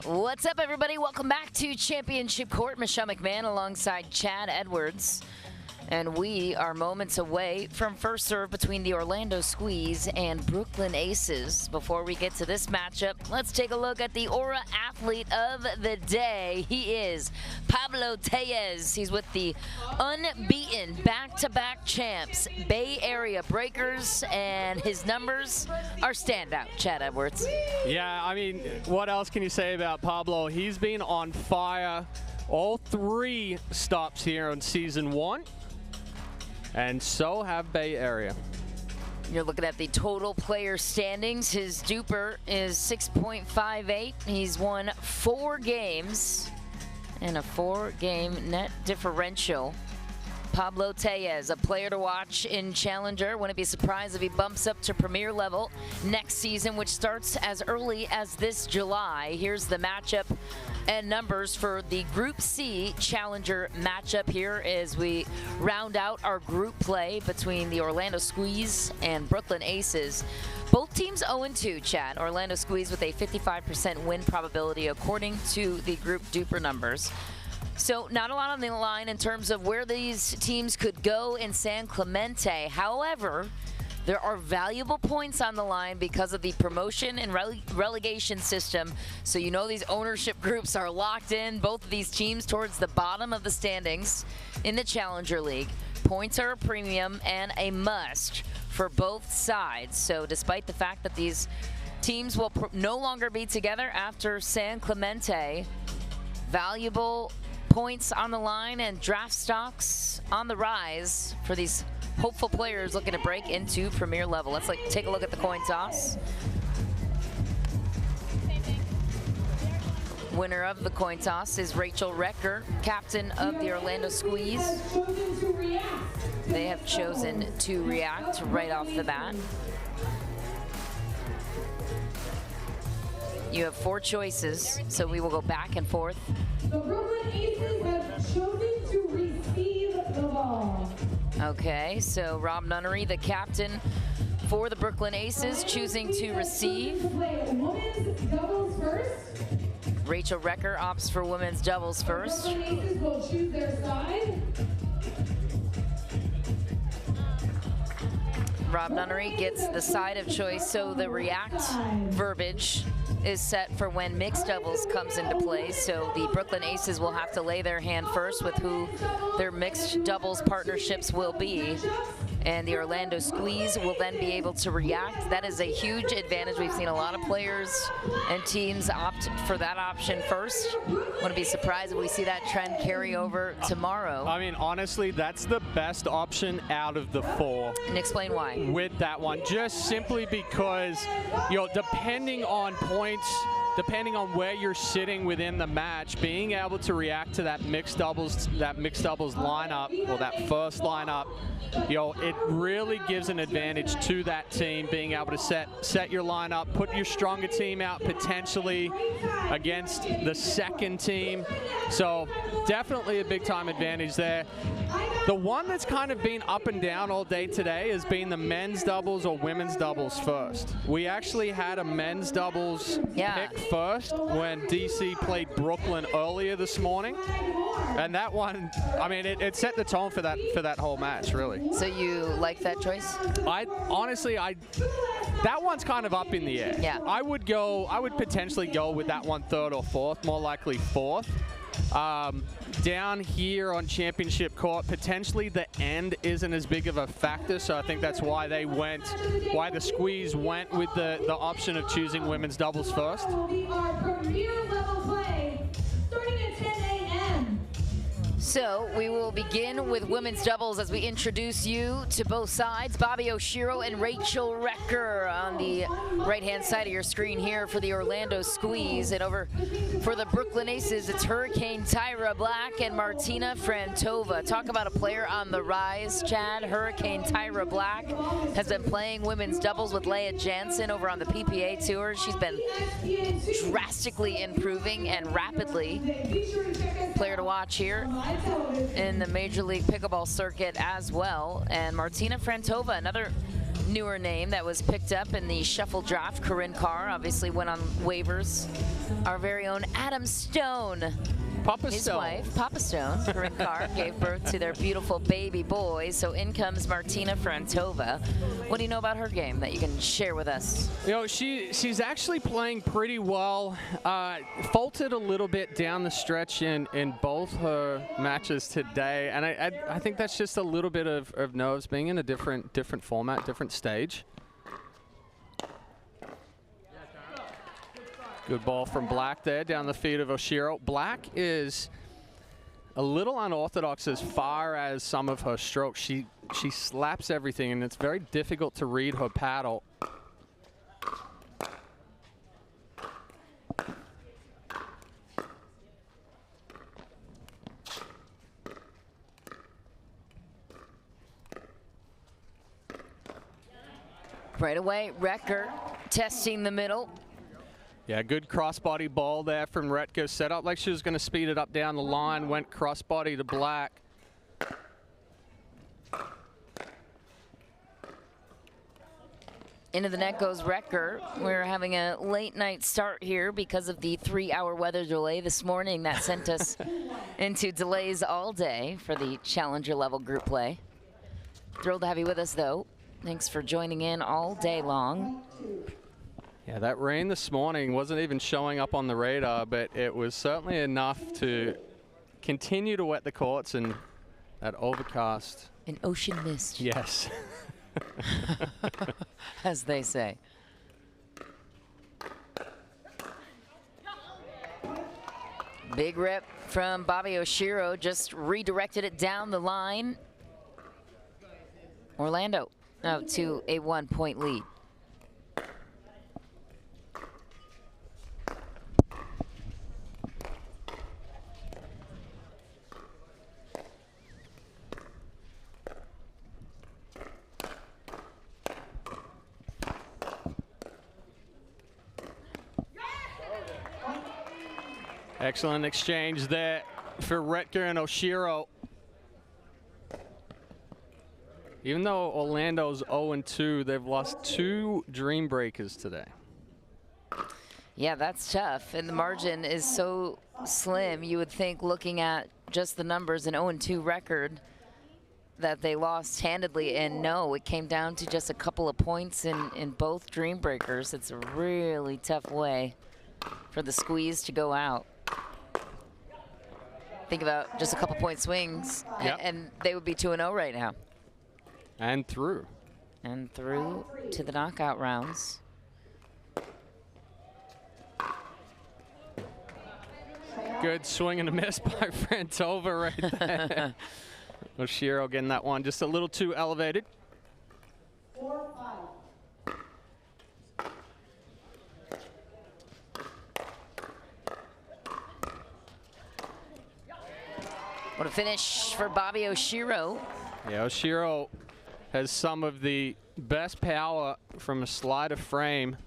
What's up, everybody? Welcome back to Championship Court. Michelle McMahon alongside Chad Edwards. And we are moments away from first serve between the Orlando Squeeze and Brooklyn Aces. Before we get to this matchup, let's take a look at the Aura athlete of the day. He is Pablo Tellez. He's with the unbeaten back-to-back champs, Bay Area Breakers, and his numbers are standout. Chad Edwards. Yeah, I mean, what else can you say about Pablo? He's been on fire all 3 stops here on season 1. And so have Bay Area. You're looking at the total player standings. His duper is 6.58. He's won 4 games and a 4-game net differential. Pablo Tellez, a player to watch in Challenger. Wouldn't be surprised if he bumps up to Premier level next season, which starts as early as this July. Here's the matchup and numbers for the Group C Challenger matchup here as we round out our group play between the Orlando Squeeze and Brooklyn Aces. Both teams 0-2, Chad. Orlando Squeeze with a 55% win probability according to the group duper numbers. So not a lot on the line in terms of where these teams could go in San Clemente. However, there are valuable points on the line because of the promotion and relegation system. So you know these ownership groups are locked in, both of these teams towards the bottom of the standings in the Challenger League. Points are a premium and a must for both sides. So despite the fact that these teams will no longer be together after San Clemente, valuable points on the line and draft stocks on the rise for these hopeful players looking to break into Premier level. Let's take a look at the coin toss. Winner of the coin toss is Rachel Recker, captain of the Orlando Squeeze. They have chosen to react right off the bat. You have 4 choices, so we will go back and forth. The Brooklyn Aces have chosen to receive the ball. Okay, so Rob Nunnery, the captain for the Brooklyn Aces, choosing to receive. Women's doubles first. Rachel Recker opts for women's doubles first. The Brooklyn Aces will choose their side. Rob Nunnery gets the side of choice, so the react verbiage is set for when mixed doubles comes into play. So the Brooklyn Aces will have to lay their hand first with who their mixed doubles partnerships will be. And the Orlando Squeeze will then be able to react. That is a huge advantage. We've seen a lot of players and teams opt for that option first. Wouldn't be surprised if we see that trend carry over tomorrow. I mean, honestly, that's the best option out of the 4. And explain why. With that one, just simply because, you know, depending on points, depending on where you're sitting within the match, being able to react to that mixed doubles lineup, or that first lineup, you know, it really gives an advantage to that team, being able to set your lineup, put your stronger team out potentially against the second team. So definitely a big time advantage there. The one that's kind of been up and down all day today has been the men's doubles or women's doubles first. We actually had a men's doubles pick first when DC played Brooklyn earlier this morning. And that one, I mean, it set the tone for that whole match, really. So you like that choice? Honestly, that one's kind of up in the air. Yeah. I would potentially go with that one 3rd or 4th, more likely 4th. Down here on Championship Court, potentially the end isn't as big of a factor, so I think that's why the Squeeze went with the option of choosing women's doubles first. So we will begin with women's doubles as we introduce you to both sides. Bobby Oshiro and Rachel Recker on the right-hand side of your screen here for the Orlando Squeeze. And over for the Brooklyn Aces, it's Hurricane Tyra Black and Martina Frantova. Talk about a player on the rise, Chad. Hurricane Tyra Black has been playing women's doubles with Leah Jansen over on the PPA Tour. She's been drastically improving and rapidly. Player to watch here in the Major League Pickleball circuit as well. And Martina Frantova, another newer name that was picked up in the shuffle draft. Corinne Carr obviously went on waivers. Our very own Adam Stone, Papa his Stone. wife, Papa Stone, Corinne Carr, gave birth to their beautiful baby boy. So in comes Martina Frantova. What do you know about her game that you can share with us? You know, she's actually playing pretty well. Faltered a little bit down the stretch in both her matches today, and I think that's just a little bit of nerves, being in a different format, different stage. Good ball from Black there, down the feet of Oshiro. Black is a little unorthodox as far as some of her strokes. She slaps everything, and it's very difficult to read her paddle. Right away, Recker testing the middle. Yeah, good crossbody ball there from Retko. Set up like she was going to speed it up down the line. Went crossbody to Black. Into the net goes Recker. We're having a late night start here because of the 3-hour weather delay this morning that sent us into delays all day for the challenger level group play. Thrilled to have you with us though. Thanks for joining in all day long. Yeah, that rain this morning wasn't even showing up on the radar, but it was certainly enough to continue to wet the courts and that overcast. An ocean mist. Yes. As they say. Big rip from Bobby Oshiro, just redirected it down the line. Orlando out to a 1-point lead. Excellent exchange there for Retker and Oshiro. Even though Orlando's 0-2, they've lost 2 Dream Breakers today. Yeah, that's tough. And the margin is so slim, you would think, looking at just the numbers, an 0-2 record, that they lost handedly. And no, it came down to just a couple of points in both Dream Breakers. It's a really tough way for the squeeze to go out. Think about just a couple point swings, yep, and they would be 2-0 right now. And through. And through to the knockout rounds. Good swing and a miss by Frantova right there. Oshiro getting that one just a little too elevated. 4-5. What a finish for Bobby Oshiro. Yeah, Oshiro has some of the best power from a slider frame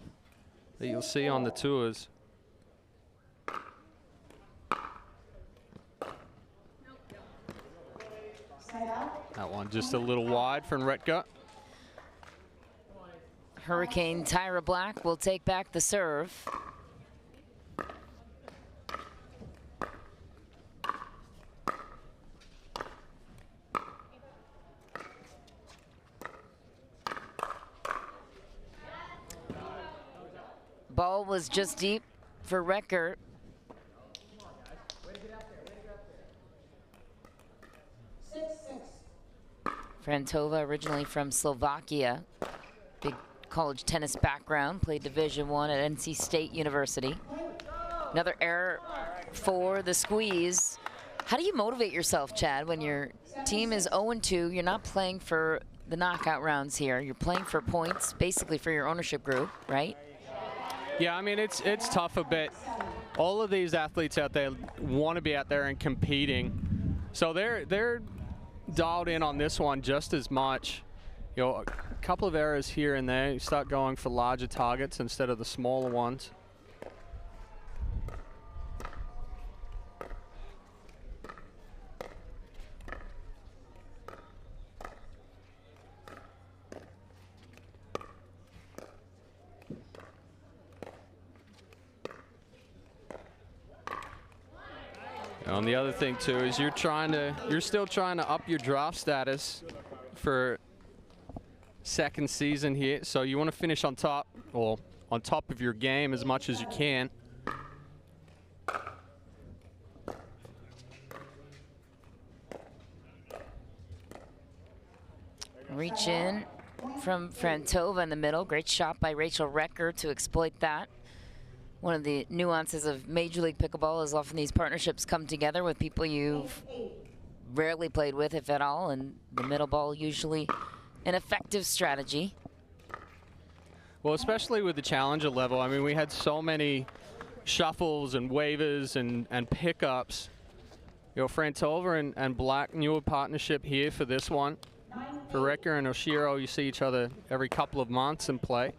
that you'll see on the tours. That one just a little wide from Retka. Hurricane Tyra Black will take back the serve. Ball was just deep for Recker. Frantova, originally from Slovakia, big college tennis background, played Division I at NC State University. Another error for the squeeze. How do you motivate yourself, Chad, when your team is 0-2? You're not playing for the knockout rounds here. You're playing for points, basically for your ownership group, right? Yeah, I mean, it's tough a bit. All of these athletes out there want to be out there and competing. So they're dialed in on this one just as much. You know, a couple of errors here and there. You start going for larger targets instead of the smaller ones. And the other thing too is you're still trying to up your draft status for second season here, so you want to finish on top, or on top of your game as much as you can. Reach in from Frantova in the middle. Great shot by Rachel Recker to exploit that. One of the nuances of Major League Pickleball is often these partnerships come together with people you've rarely played with, if at all, and the middle ball usually an effective strategy. Well, especially with the challenger level, I mean, we had so many shuffles and waivers and pickups. You know, Frantova and Black, newer partnership here for this one. For Recker and Oshiro, you see each other every couple of months in play.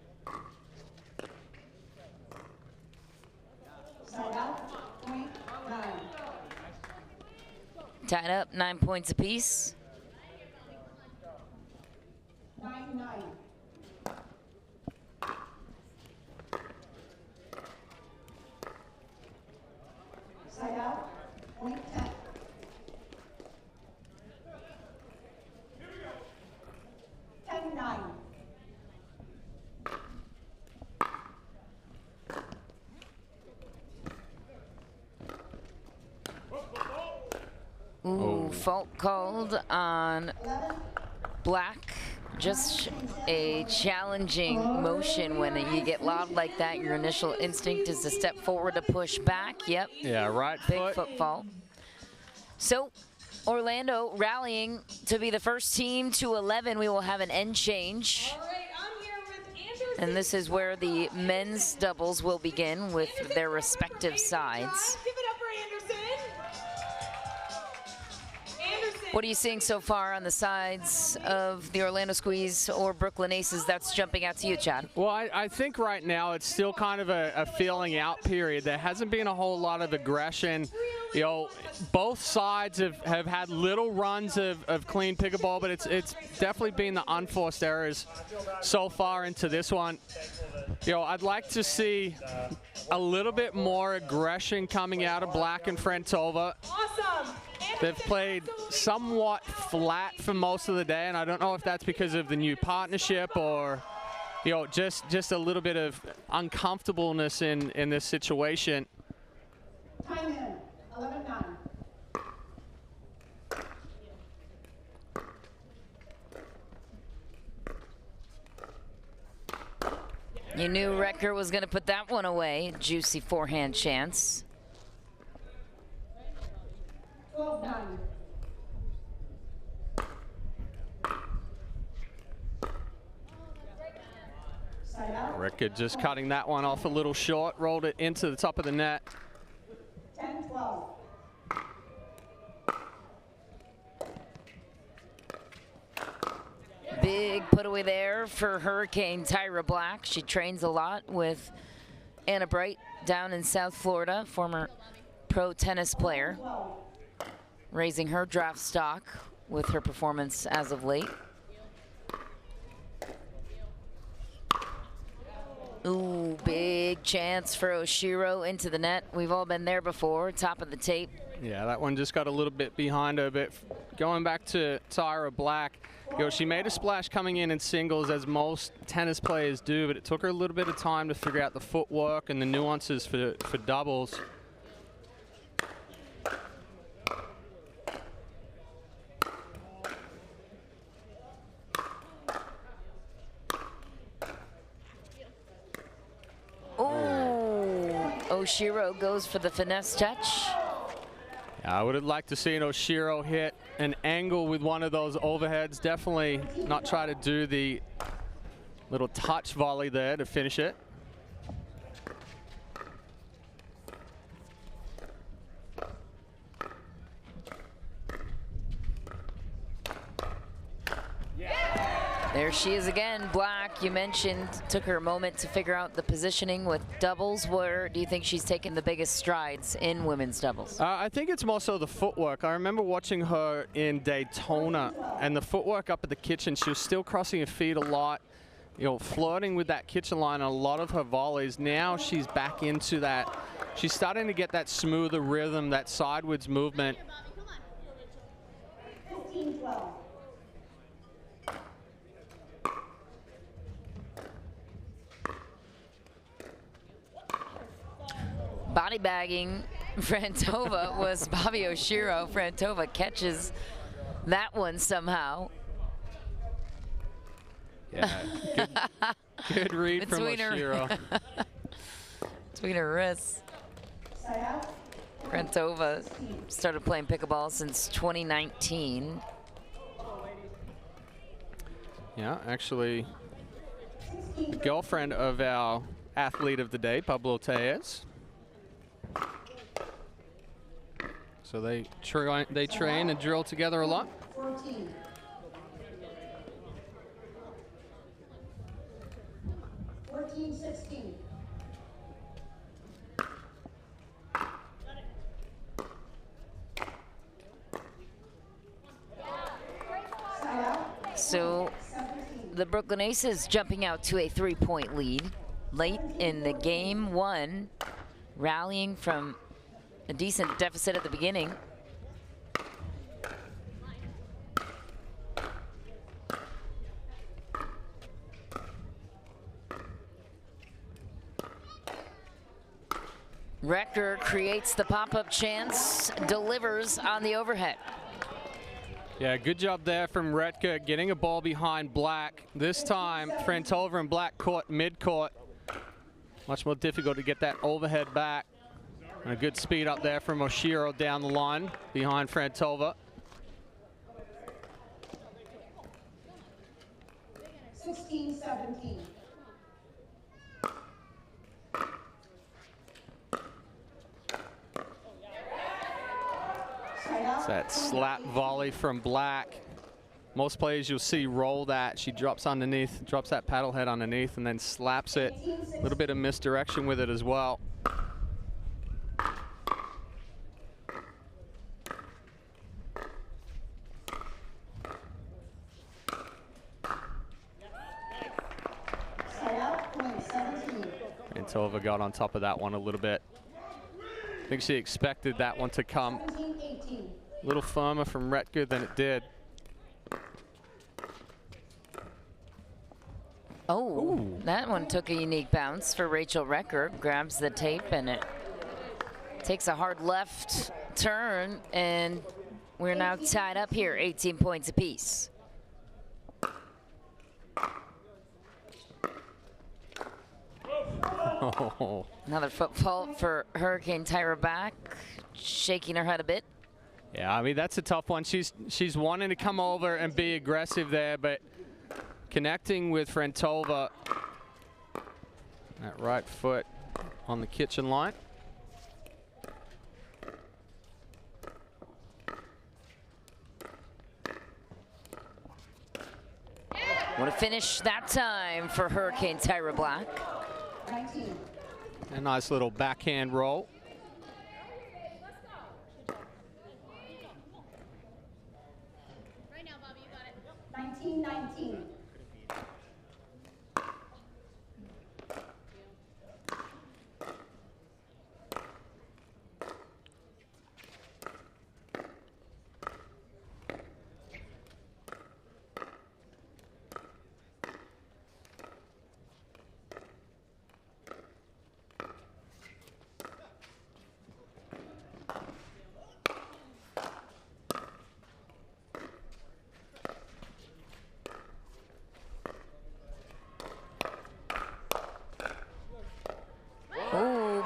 Tied up, 9 points apiece. 9-9. Side out, point 10. Ooh, fault called on Black. Just a challenging motion when you get lobbed like that. Your initial instinct is to step forward to push back. Yep. Yeah, right Big foot fault. So Orlando rallying to be the first team to 11. We will have an end change. All right, I'm here with Anderson. And this is where the men's doubles will begin with their respective sides. Give it up for Anderson. Anderson. What are you seeing so far on the sides of the Orlando Squeeze or Brooklyn Aces? That's jumping out to you, Chad. Well, I think right now it's still kind of a feeling out period. There hasn't been a whole lot of aggression. You know, both sides have had little runs of clean pickleball, but it's definitely been the unforced errors so far into this one. You know, I'd like to see a little bit more aggression coming out of Black and Frantova. Awesome. They've played somewhat flat for most of the day, and I don't know if that's because of the new partnership or, you know, just a little bit of uncomfortableness in this situation. Time in, 11-9. You knew Recker was going to put that one away. Juicy forehand chance. 12-9. Side out, Recker just cutting that one off a little short, rolled it into the top of the net. 10-12. Big put away there for Hurricane Tyra Black. She trains a lot with Anna Bright down in South Florida, former pro tennis player, raising her draft stock with her performance as of late. Ooh, big chance for Oshiro into the net. We've all been there before, top of the tape. Yeah, that one just got a little bit behind her, but going back to Tyra Black, you know, she made a splash coming in singles, as most tennis players do, but it took her a little bit of time to figure out the footwork and the nuances for doubles. Oshiro goes for the finesse touch. I would have liked to see an Oshiro hit an angle with one of those overheads. Definitely not try to do the little touch volley there to finish it. There she is again. Black, you mentioned, took her a moment to figure out the positioning with doubles. Where do you think she's taken the biggest strides in women's doubles? I think it's more so the footwork. I remember watching her in Daytona, and the footwork up at the kitchen, she was still crossing her feet a lot. you know, flirting with that kitchen line on a lot of her volleys. Now she's back into that. She's starting to get that smoother rhythm, that sideways movement. 15-12. Body bagging Frantova was Bobby Oshiro. Frantova catches that one somehow. Yeah, good read from Oshiro. Between her wrists. Frantova started playing pickleball since 2019. Yeah, actually, the girlfriend of our athlete of the day, Pablo Tejas. So they train and drill together a lot. 14. 14-16. So the Brooklyn Aces jumping out to a 3-point lead late in the game one, rallying from a decent deficit at the beginning. Rector creates the pop-up chance, delivers on the overhead. Yeah, good job there from Retka getting a ball behind Black. This time, Frantova and Black caught mid-court. Much more difficult to get that overhead back. And a good speed up there from Oshiro down the line behind Frantova. 16-17. It's that slap volley from Black. Most players you'll see roll that. She drops underneath, drops that paddle head underneath, and then slaps it. A little bit of misdirection with it as well. And Tova got on top of that one a little bit. I think she expected that one to come a little firmer from Retka than it did. Oh, Ooh. That one took a unique bounce for Rachel Recker. Grabs the tape and it takes a hard left turn, and we're now tied up here, 18 points apiece. Oh. Another foot fault for Hurricane Tyra Black, shaking her head a bit. Yeah, I mean, that's a tough one. She's wanting to come over and be aggressive there, but connecting with Frantova. That right foot on the kitchen line. Want to finish that time for Hurricane Tyra Black. 19. A nice little backhand roll. Right now, Bobby, you got it. 19-19.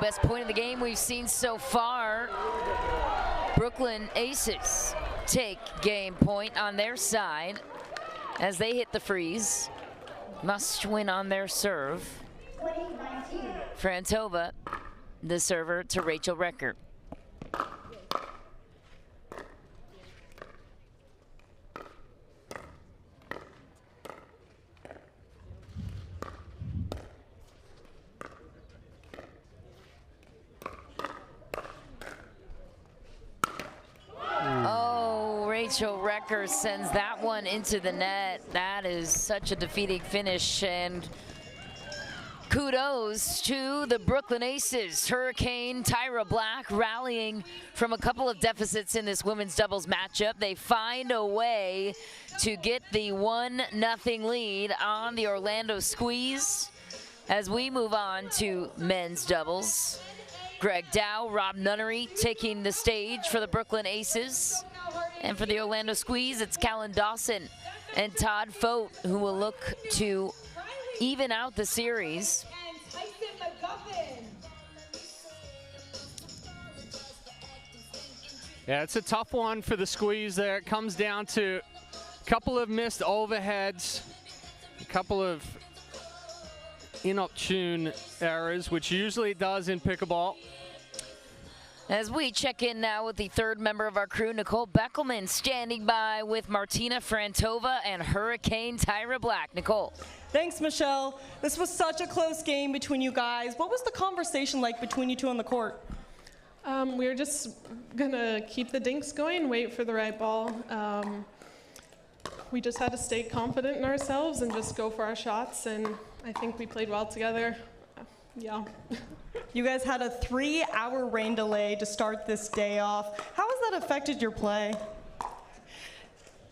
Best point of the game we've seen so far. Brooklyn Aces take game point on their side as they hit the freeze. Must win on their serve. 20-19. Frantova, the server to Rachel Recker. Rachel Recker sends that one into the net. That is such a defeating finish, and kudos to the Brooklyn Aces. Hurricane Tyra Black rallying from a couple of deficits in this women's doubles matchup. They find a way to get the 1-0 lead on the Orlando Squeeze. As we move on to men's doubles, Greg Dow, Rob Nunnery taking the stage for the Brooklyn Aces. And for the Orlando Squeeze, it's Callan Dawson and Todd Fote who will look to even out the series. Yeah, it's a tough one for the Squeeze there. It comes down to a couple of missed overheads, a couple of inopportune errors, which usually it does in pickleball. As we check in now with the third member of our crew, Nicole Beckelman, standing by with Martina Frantova and Hurricane Tyra Black. Nicole. Thanks, Michelle. This was such a close game between you guys. What was the conversation like between you two on the court? We were just gonna keep the dinks going, wait for the right ball. We just had to stay confident in ourselves and just go for our shots, and I think we played well together. Yeah. You guys had a 3-hour rain delay to start this day off. How has that affected your play?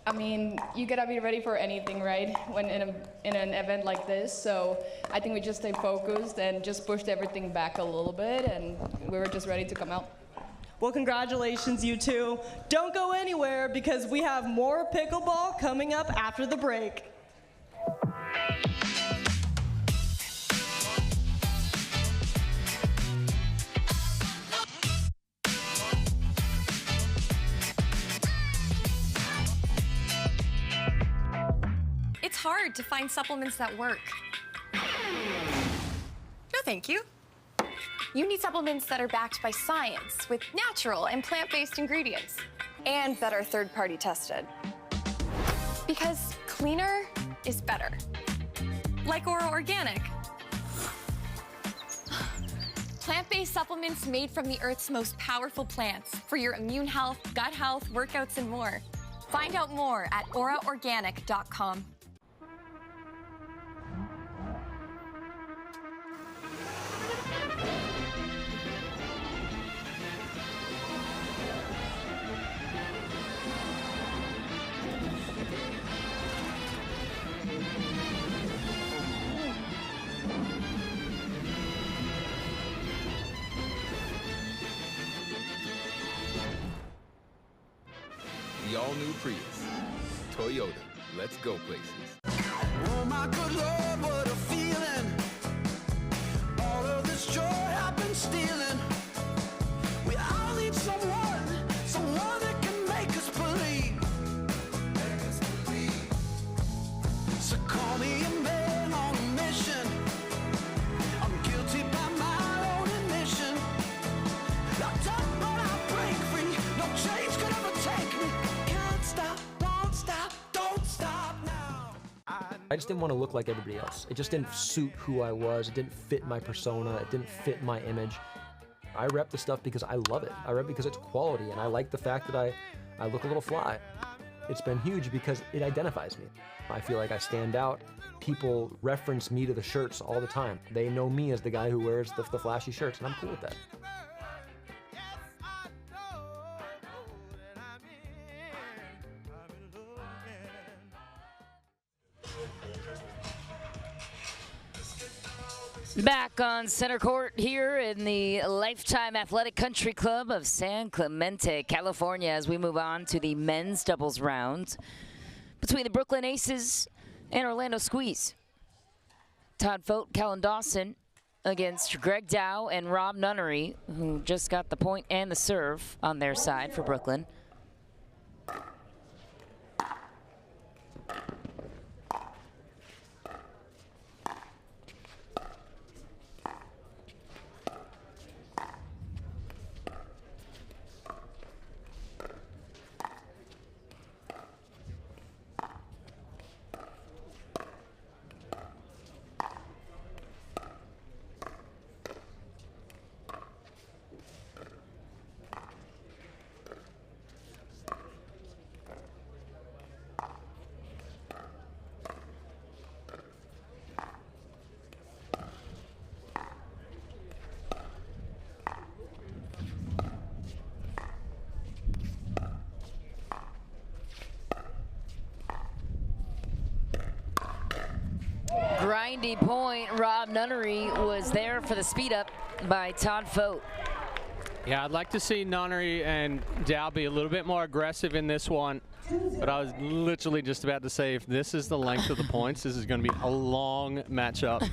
I mean, you gotta be ready for anything, right? When in an event like this. So I think we just stayed focused and just pushed everything back a little bit, and we were just ready to come out. Well, congratulations, you two. Don't go anywhere because we have more pickleball coming up after the break. It's hard to find supplements that work. No, thank you. You need supplements that are backed by science with natural and plant-based ingredients. And that are third-party tested. Because cleaner is better. Like Oro Organic. Plant-based supplements made from the Earth's most powerful plants for your immune health, gut health, workouts, and more. Find out more at oraorganic.com. The all-new Prius. Toyota. Let's go places. Oh my good Lord, what a feeling. All of this joy I've been stealing. We all need someone that can make us believe. So call me a man on a mission. I'm guilty by my own admission. Locked up but I break free. No chains could ever take me. Can't stop, won't stop, don't stop now. I just didn't want to look like everybody else. It just didn't suit who I was. It didn't fit my persona. It didn't fit my image. I rep the stuff because I love it. I rep because it's quality, and I like the fact that I look a little fly. It's been huge because it identifies me. I feel like I stand out. People reference me to the shirts all the time. They know me as the guy who wears the flashy shirts, and I'm cool with that. Back on center court here in the Lifetime Athletic Country Club of San Clemente, California, as we move on to the men's doubles round between the Brooklyn Aces and Orlando Squeeze. Todd Fote, Callan Dawson against Greg Dow and Rob Nunnery, who just got the point and the serve on their side for Brooklyn. 90 point. Rob Nunnery was there for the speed up by Todd Fote. Yeah, I'd like to see Nunnery and Dow be a little bit more aggressive in this one. But I was literally just about to say, if this is the length of the points, this is going to be a long matchup.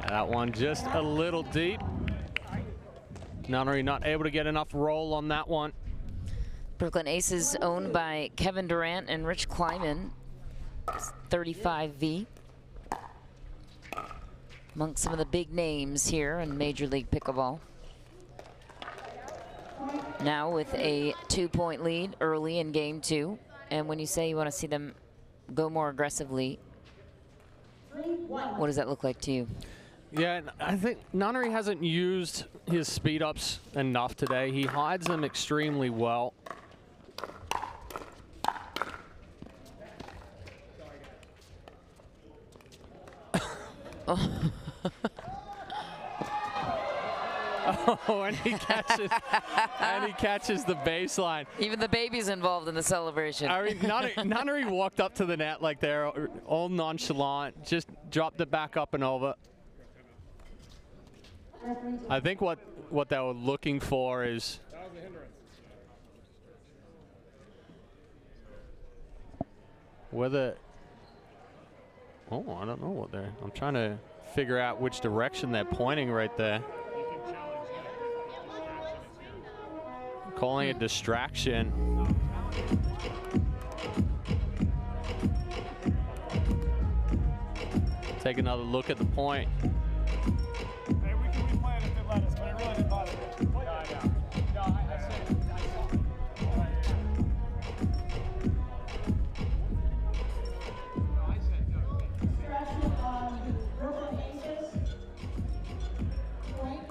That one just a little deep. Nunnery not able to get enough roll on that one. Brooklyn Aces owned by Kevin Durant and Rich Kleiman. 35V. Amongst some of the big names here in Major League Pickleball. Now with a 2-point lead early in game 2. And when you say you want to see them go more aggressively, what does that look like to you? Yeah, I think Nunnery hasn't used his speed ups enough today. He hides them extremely well. Oh, and he catches the baseline. Even the baby's involved in the celebration. I mean, Nunnery walked up to the net like they're all nonchalant, just dropped it back up and over. I think what they were looking for is whether, oh, I don't know what they're, I'm trying to figure out which direction they're pointing right there. Calling it distraction. Take another look at the point. Hey, we can replay it if they let us, but it really didn't bother me.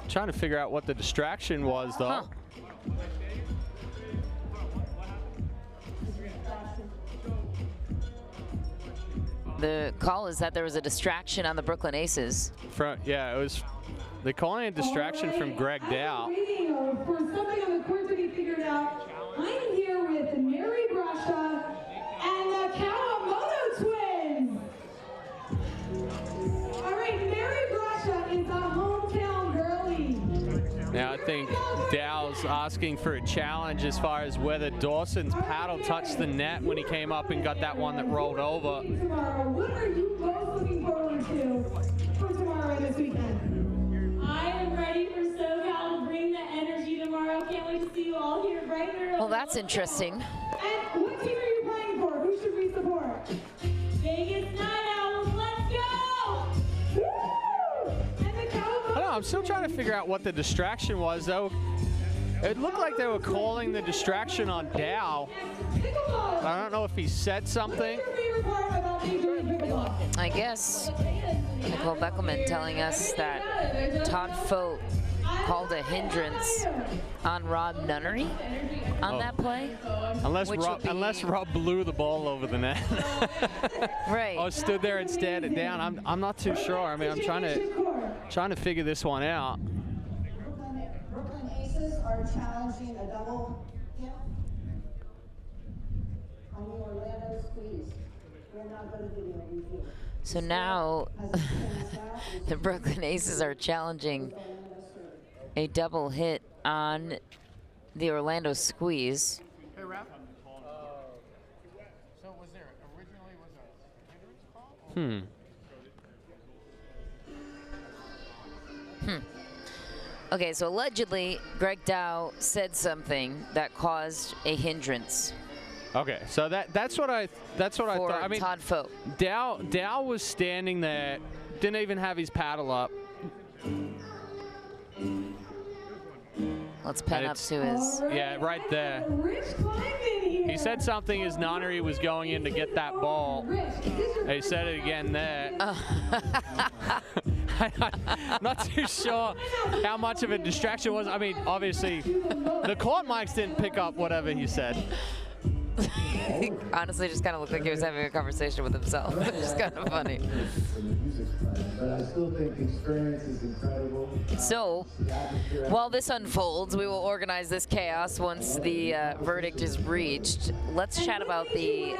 Trying to figure out what the distraction was, though. Huh. The call is that there was a distraction on the Brooklyn Aces. Yeah, it was. They're calling it a distraction from Greg Dow. For something on the court to be figured out, I'm here with Mary Brasha and the Kawamoto twins. All right, Mary Brasha is a hometown girlie. Now I think Dow's asking for a challenge as far as whether Dawson's paddle touched the net when he came up and got that one that rolled over. Tomorrow, what are you most looking forward to for tomorrow and this weekend? I am ready for SoCal to bring the energy tomorrow. Can't wait to see you all here bright and early. Well, that's interesting. And what team are you playing for? Who should we support? Vegas Night Owls, let's go! Woo! And the I don't know, I'm still trying to figure out what the distraction was, though. It looked like they were calling the distraction on Dow. I don't know if he said something. I guess Nicole Beckelman telling us that Todd Fote called a hindrance on Rob Nunnery on that play. Unless Rob blew the ball over the net. Right. Or stood there and stared it down. I'm not too sure. I mean, I'm trying to figure this one out. Brooklyn Aces are challenging a double hit on the Orlando squeeze. We're not going to video review. So now the Brooklyn Aces are challenging a double hit on the Orlando squeeze. Hey, Raph. So was there originally a hindrance call? Okay, so allegedly Greg Dow said something that caused a hindrance. Okay, so that's what I thought. I mean, Todd Fote. Dow was standing there, didn't even have his paddle up. Let's pan up to his. Yeah, right there. He said something as Nunnery was going in to get that ball. He said it again there. Not too sure how much of a distraction it was. I mean, obviously, the court mics didn't pick up whatever he said. He honestly just kind of looked like he was having a conversation with himself. It's kind of funny. But I still think the experience is incredible. So, while this unfolds, we will organize this chaos once the verdict is reached. Let's chat about the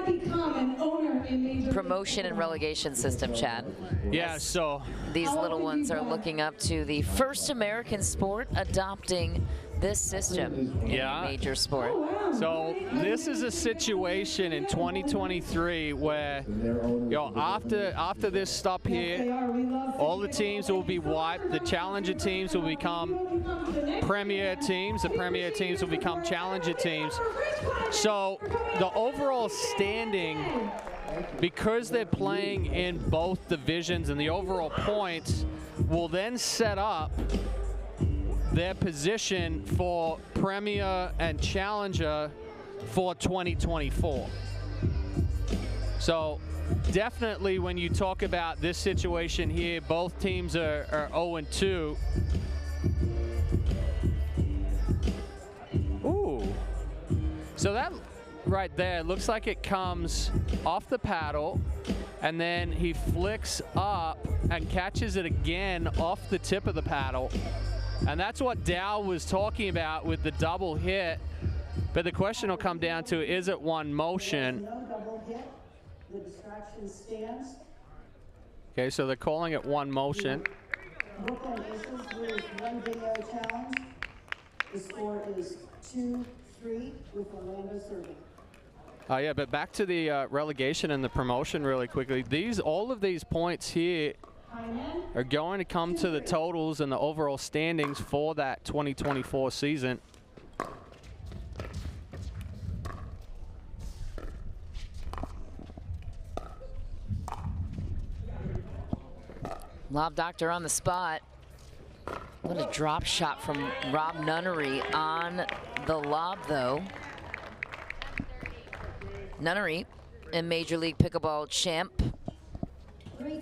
promotion and relegation system, Chad. Yeah, so these little ones are looking up to the first American sport adopting this system in a major sport. So this is a situation in 2023 where, after this stop here, all the teams will be wiped. The challenger teams will become premier teams. The premier teams will become challenger teams. So the overall standing, because they're playing in both divisions, and the overall points will then set up their position for Premier and Challenger for 2024. So definitely when you talk about this situation here, both teams are 0-2. Ooh. So that right there looks like it comes off the paddle, and then he flicks up and catches it again off the tip of the paddle. And that's what Dow was talking about with the double hit. But the question will come down to, is it one motion? No double hit. The distraction stands. Okay, so they're calling it one motion. Brooklyn Aces lose one video challenge. The score is 2-3 with Orlando serving. Yeah, but back to the relegation and the promotion really quickly. All of these points here are going to come to the totals and the overall standings for that 2024 season. Lob Doctor on the spot. What a drop shot from Rob Nunnery on the lob, though. Nunnery, a Major League Pickleball champ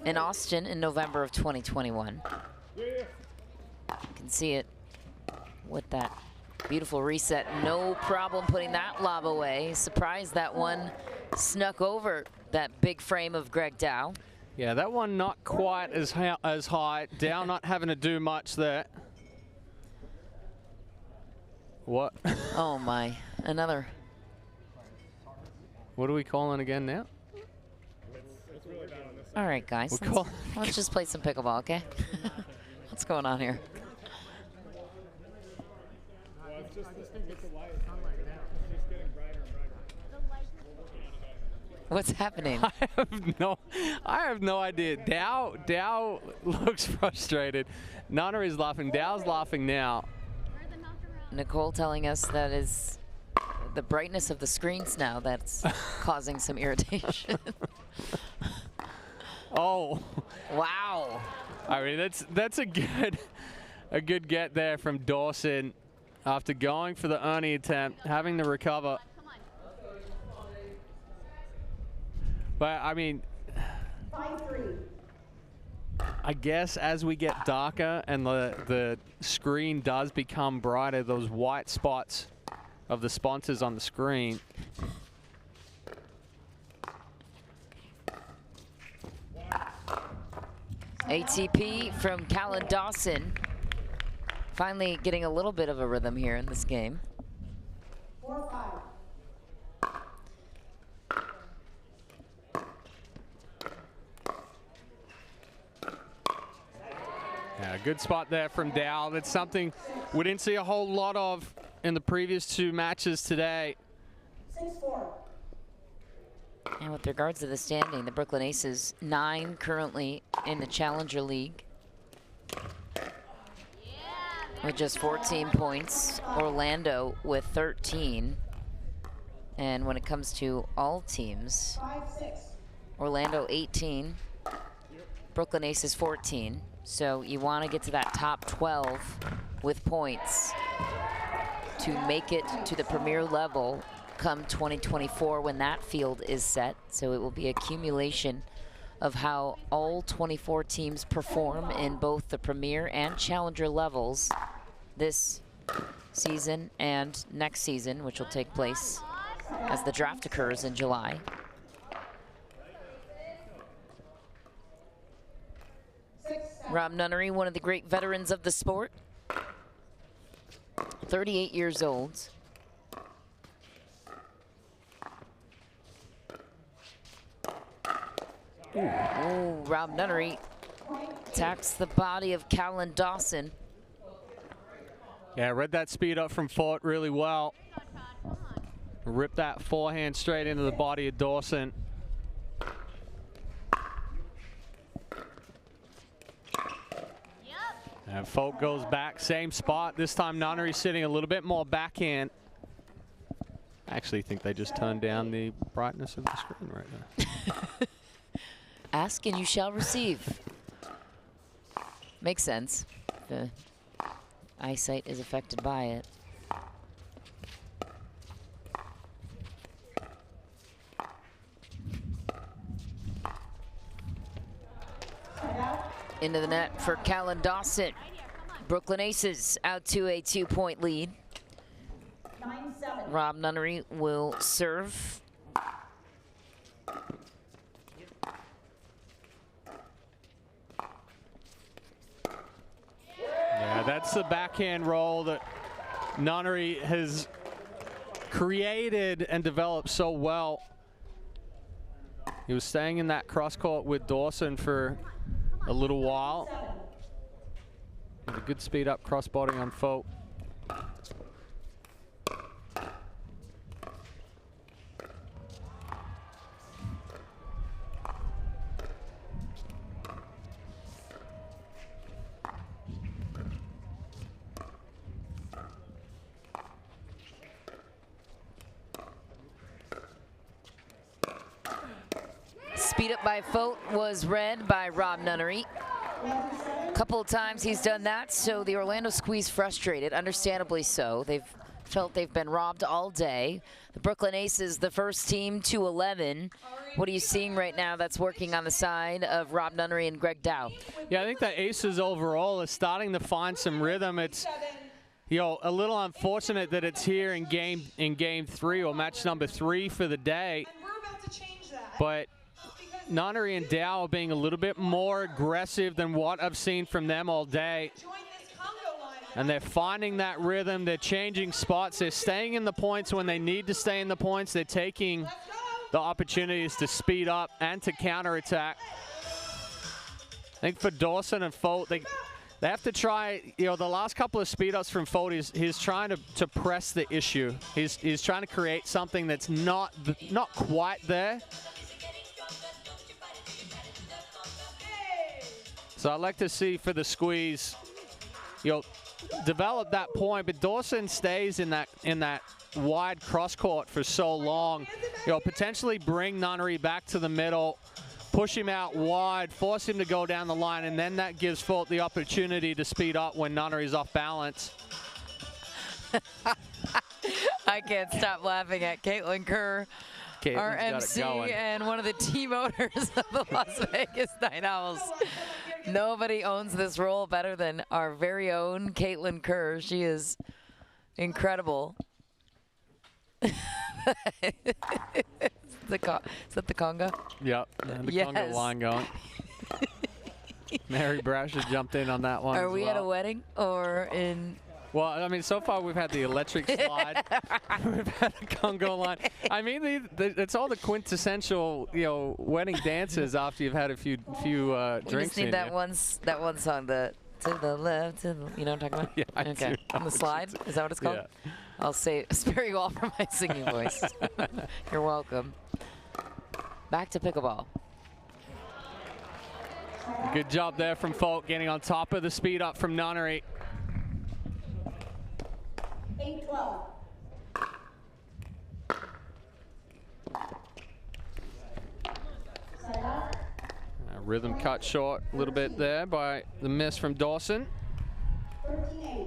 in Austin in November of 2021. You can see it with that beautiful reset. No problem putting that lob away. Surprised that one snuck over that big frame of Greg Dow. Yeah, that one not quite as high. Dow not having to do much there. What? Oh my, another. What are we calling again now? All right, guys, let's just play some pickleball, okay? What's going on here? What's happening? I have no idea. Dow looks frustrated. Nunnery's laughing. Dow's laughing now. Nicole telling us that is the brightness of the screens now that's causing some irritation. Oh. Wow. I mean, that's a good get there from Dawson after going for the Ernie attempt, having to recover. But I mean, 5-3. I guess as we get darker and the screen does become brighter, those white spots of the sponsors on the screen. ATP from Callan Dawson. Finally getting a little bit of a rhythm here in this game. 4-5. Yeah, good spot there from Dow. That's something we didn't see a whole lot of in the previous two matches today. 6-4. And with regards to the standing, the Brooklyn Aces 9 currently in the Challenger League with just 14 points. Orlando with 13. And when it comes to all teams, 5-6. Orlando 18, Brooklyn Aces 14. So you want to get to that top 12 with points to make it to the premier level come 2024 when that field is set. So it will be accumulation of how all 24 teams perform in both the premier and challenger levels this season and next season, which will take place as the draft occurs in July. Rob Nunnery, one of the great veterans of the sport. 38 years old. Ooh, Rob Nunnery attacks the body of Callan Dawson. Yeah, read that speed up from Fort really well. Ripped that forehand straight into the body of Dawson. And Folk goes back, same spot. This time Nunnery sitting a little bit more backhand. I actually think they just turned down the brightness of the screen right now. Ask and you shall receive. Makes sense. The eyesight is affected by it. Into the net for Callan Dawson. Brooklyn Aces out to a 2-point lead. 9-7. Rob Nunnery will serve. Yeah, that's the backhand roll that Nunnery has created and developed so well. He was staying in that cross court with Dawson for a little while. With a good speed up crossbody on Folk. Speed up by Fote was read by Rob Nunnery. A couple of times he's done that, so the Orlando Squeeze frustrated, understandably so. They've felt they've been robbed all day. The Brooklyn Aces, the first team to 11. What are you seeing right now that's working on the side of Rob Nunnery and Greg Dow? Yeah, I think the Aces overall is starting to find some rhythm. It's, you know, a little unfortunate that it's here in game 3 or match number 3 for the day. But Nunnery and Dow are being a little bit more aggressive than what I've seen from them all day. And they're finding that rhythm. They're changing spots. They're staying in the points when they need to stay in the points. They're taking the opportunities to speed up and to counterattack. I think for Dawson and Fote, they have to try, you know, the last couple of speed ups from Fote, he's trying to press the issue. He's trying to create something that's not quite there. So I'd like to see for the Squeeze, you know, develop that point, but Dawson stays in that wide cross court for so long. You know, potentially bring Nunnery back to the middle, push him out wide, force him to go down the line, and then that gives Fote the opportunity to speed up when Nunnery's off balance. I can't stop laughing at Caitlin Kerr, our MC and one of the team owners of the Las Vegas Night Owls. Nobody owns this role better than our very own Caitlin Kerr. She is incredible. Is that the conga? Yep, the conga line going. Mary Brasher jumped in on that one. Are we at a wedding or in? Well, I mean, so far we've had the electric slide. We've had the Congo line. I mean, it's all the quintessential, you know, wedding dances after you've had a few drinks. You just need that one song, the to the left, you know what I'm talking about? Yeah, I okay. do. On the slide, is that what it's called? Yeah. I'll spare you all for my singing voice. You're welcome. Back to pickleball. Good job there from Folk, getting on top of the speed up from Nunnery. 8-12. Rhythm cut short a little bit there by the miss from Dawson. 13-8.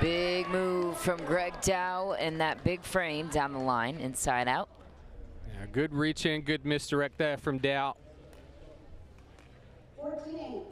Big move from Greg Dow and that big frame down the line, inside out. Yeah, good reach in, good misdirect there from Dow. 14-8.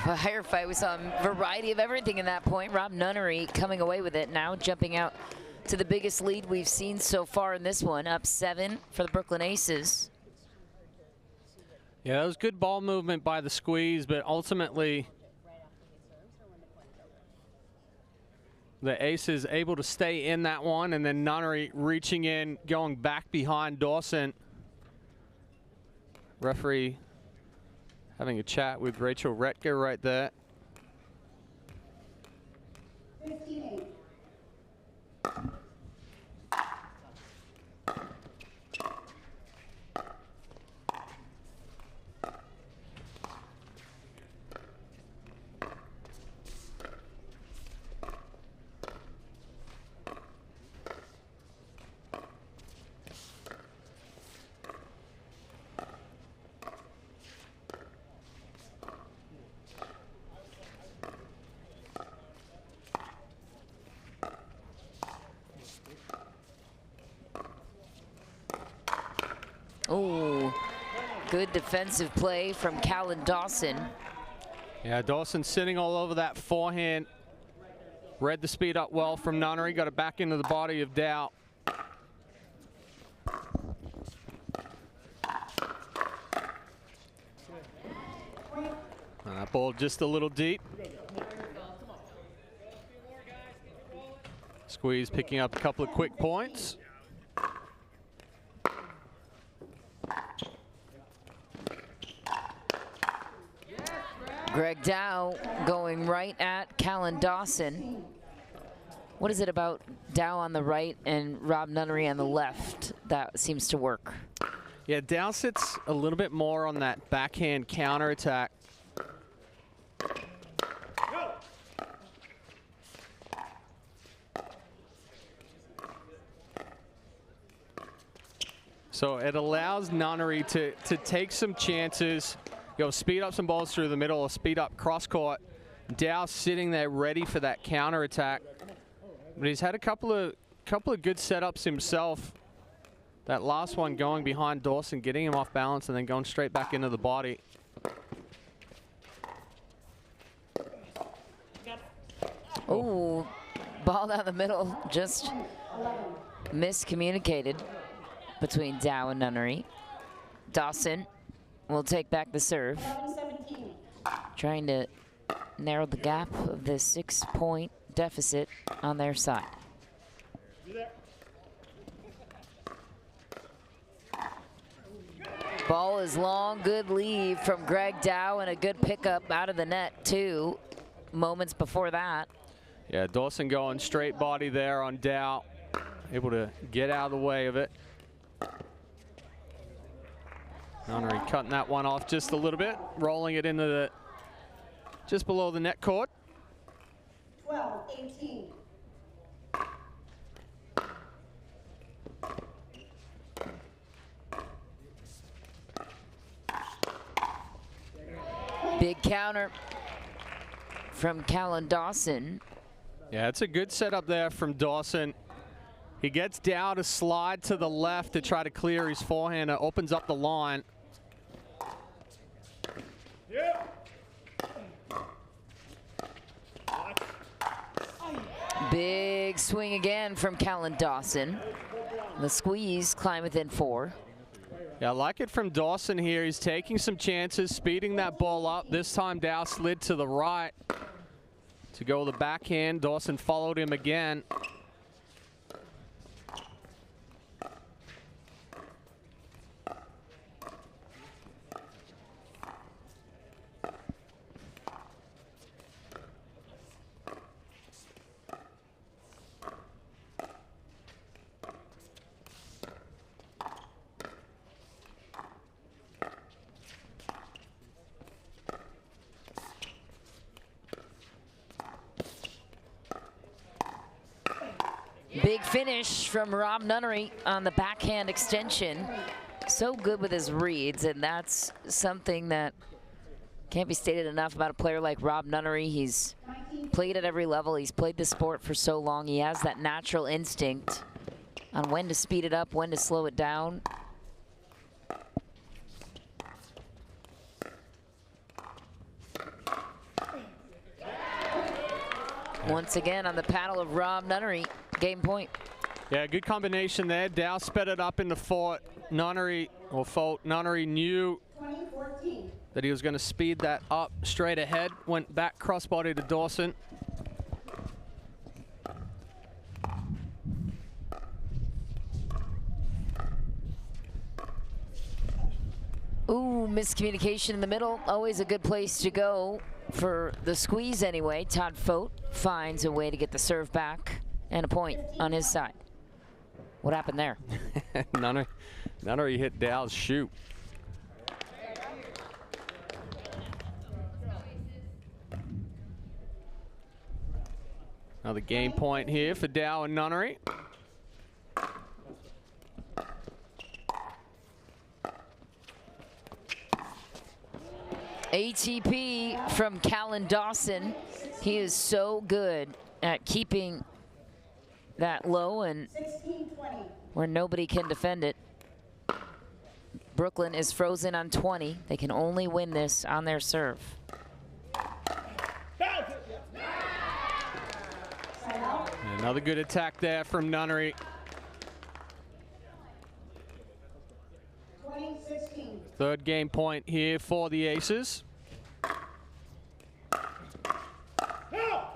Firefight. We saw a variety of everything in that point. Rob Nunnery coming away with it now, jumping out to the biggest lead we've seen so far in this one, up 7 for the Brooklyn Aces. Yeah, that was good ball movement by the squeeze, but ultimately the Aces able to stay in that one, and then Nunnery reaching in, going back behind Dawson. Referee having a chat with Rachel Retker right there. 15-8. Oh, good defensive play from Callan Dawson. Yeah, Dawson sitting all over that forehand. Read the speed up well from Nunnery, got it back into the body of Dow. And that ball just a little deep. Squeeze picking up a couple of quick points. Greg Dow going right at Callan Dawson. What is it about Dow on the right and Rob Nunnery on the left that seems to work? Yeah, Dow sits a little bit more on that backhand counterattack. So it allows Nunnery to take some chances, speed up some balls through the middle, or speed up cross court. Dow sitting there ready for that counterattack. But he's had a couple of good setups himself. That last one going behind Dawson, getting him off balance, and then going straight back into the body. Oh, ball down the middle, just miscommunicated between Dow and Nunnery. Dawson will take back the serve, trying to narrow the gap of the 6-point deficit on their side. Ball is long, good lead from Greg Dow, and a good pickup out of the net too, moments before that. Yeah, Dawson going straight body there on Dow, able to get out of the way of it. Nunnery cutting that one off just a little bit, rolling it into the just below the net court. 12-18. Big counter from Callan Dawson. Yeah, it's a good setup there from Dawson. He gets Dow to slide to the left to try to clear his forehand. It opens up the line. Yeah. Big swing again from Callan Dawson. The squeeze climb within 4. Yeah, I like it from Dawson here. He's taking some chances, speeding that ball up. This time Dow slid to the right to go the backhand. Dawson followed him again. Big finish from Rob Nunnery on the backhand extension. So good with his reads, and that's something that can't be stated enough about a player like Rob Nunnery. He's played at every level. He's played the sport for so long. He has that natural instinct on when to speed it up, when to slow it down. Once again on the paddle of Rob Nunnery, game point. Yeah, good combination there. Dow sped it up in the fort. Nunnery, or fault, Nunnery knew that he was going to speed that up straight ahead. Went back crossbody to Dawson. Ooh, miscommunication in the middle. Always a good place to go for the squeeze anyway. Todd Fote finds a way to get the serve back and a point on his side. What happened there? Nunnery hit Dow's shoe. Another game point here for Dow and Nunnery. ATP from Callan Dawson. He is so good at keeping that low and where nobody can defend it. Brooklyn is frozen on 20. They can only win this on their serve. Another good attack there from Nunnery. 2016. Third game point here for the Aces. Yeah,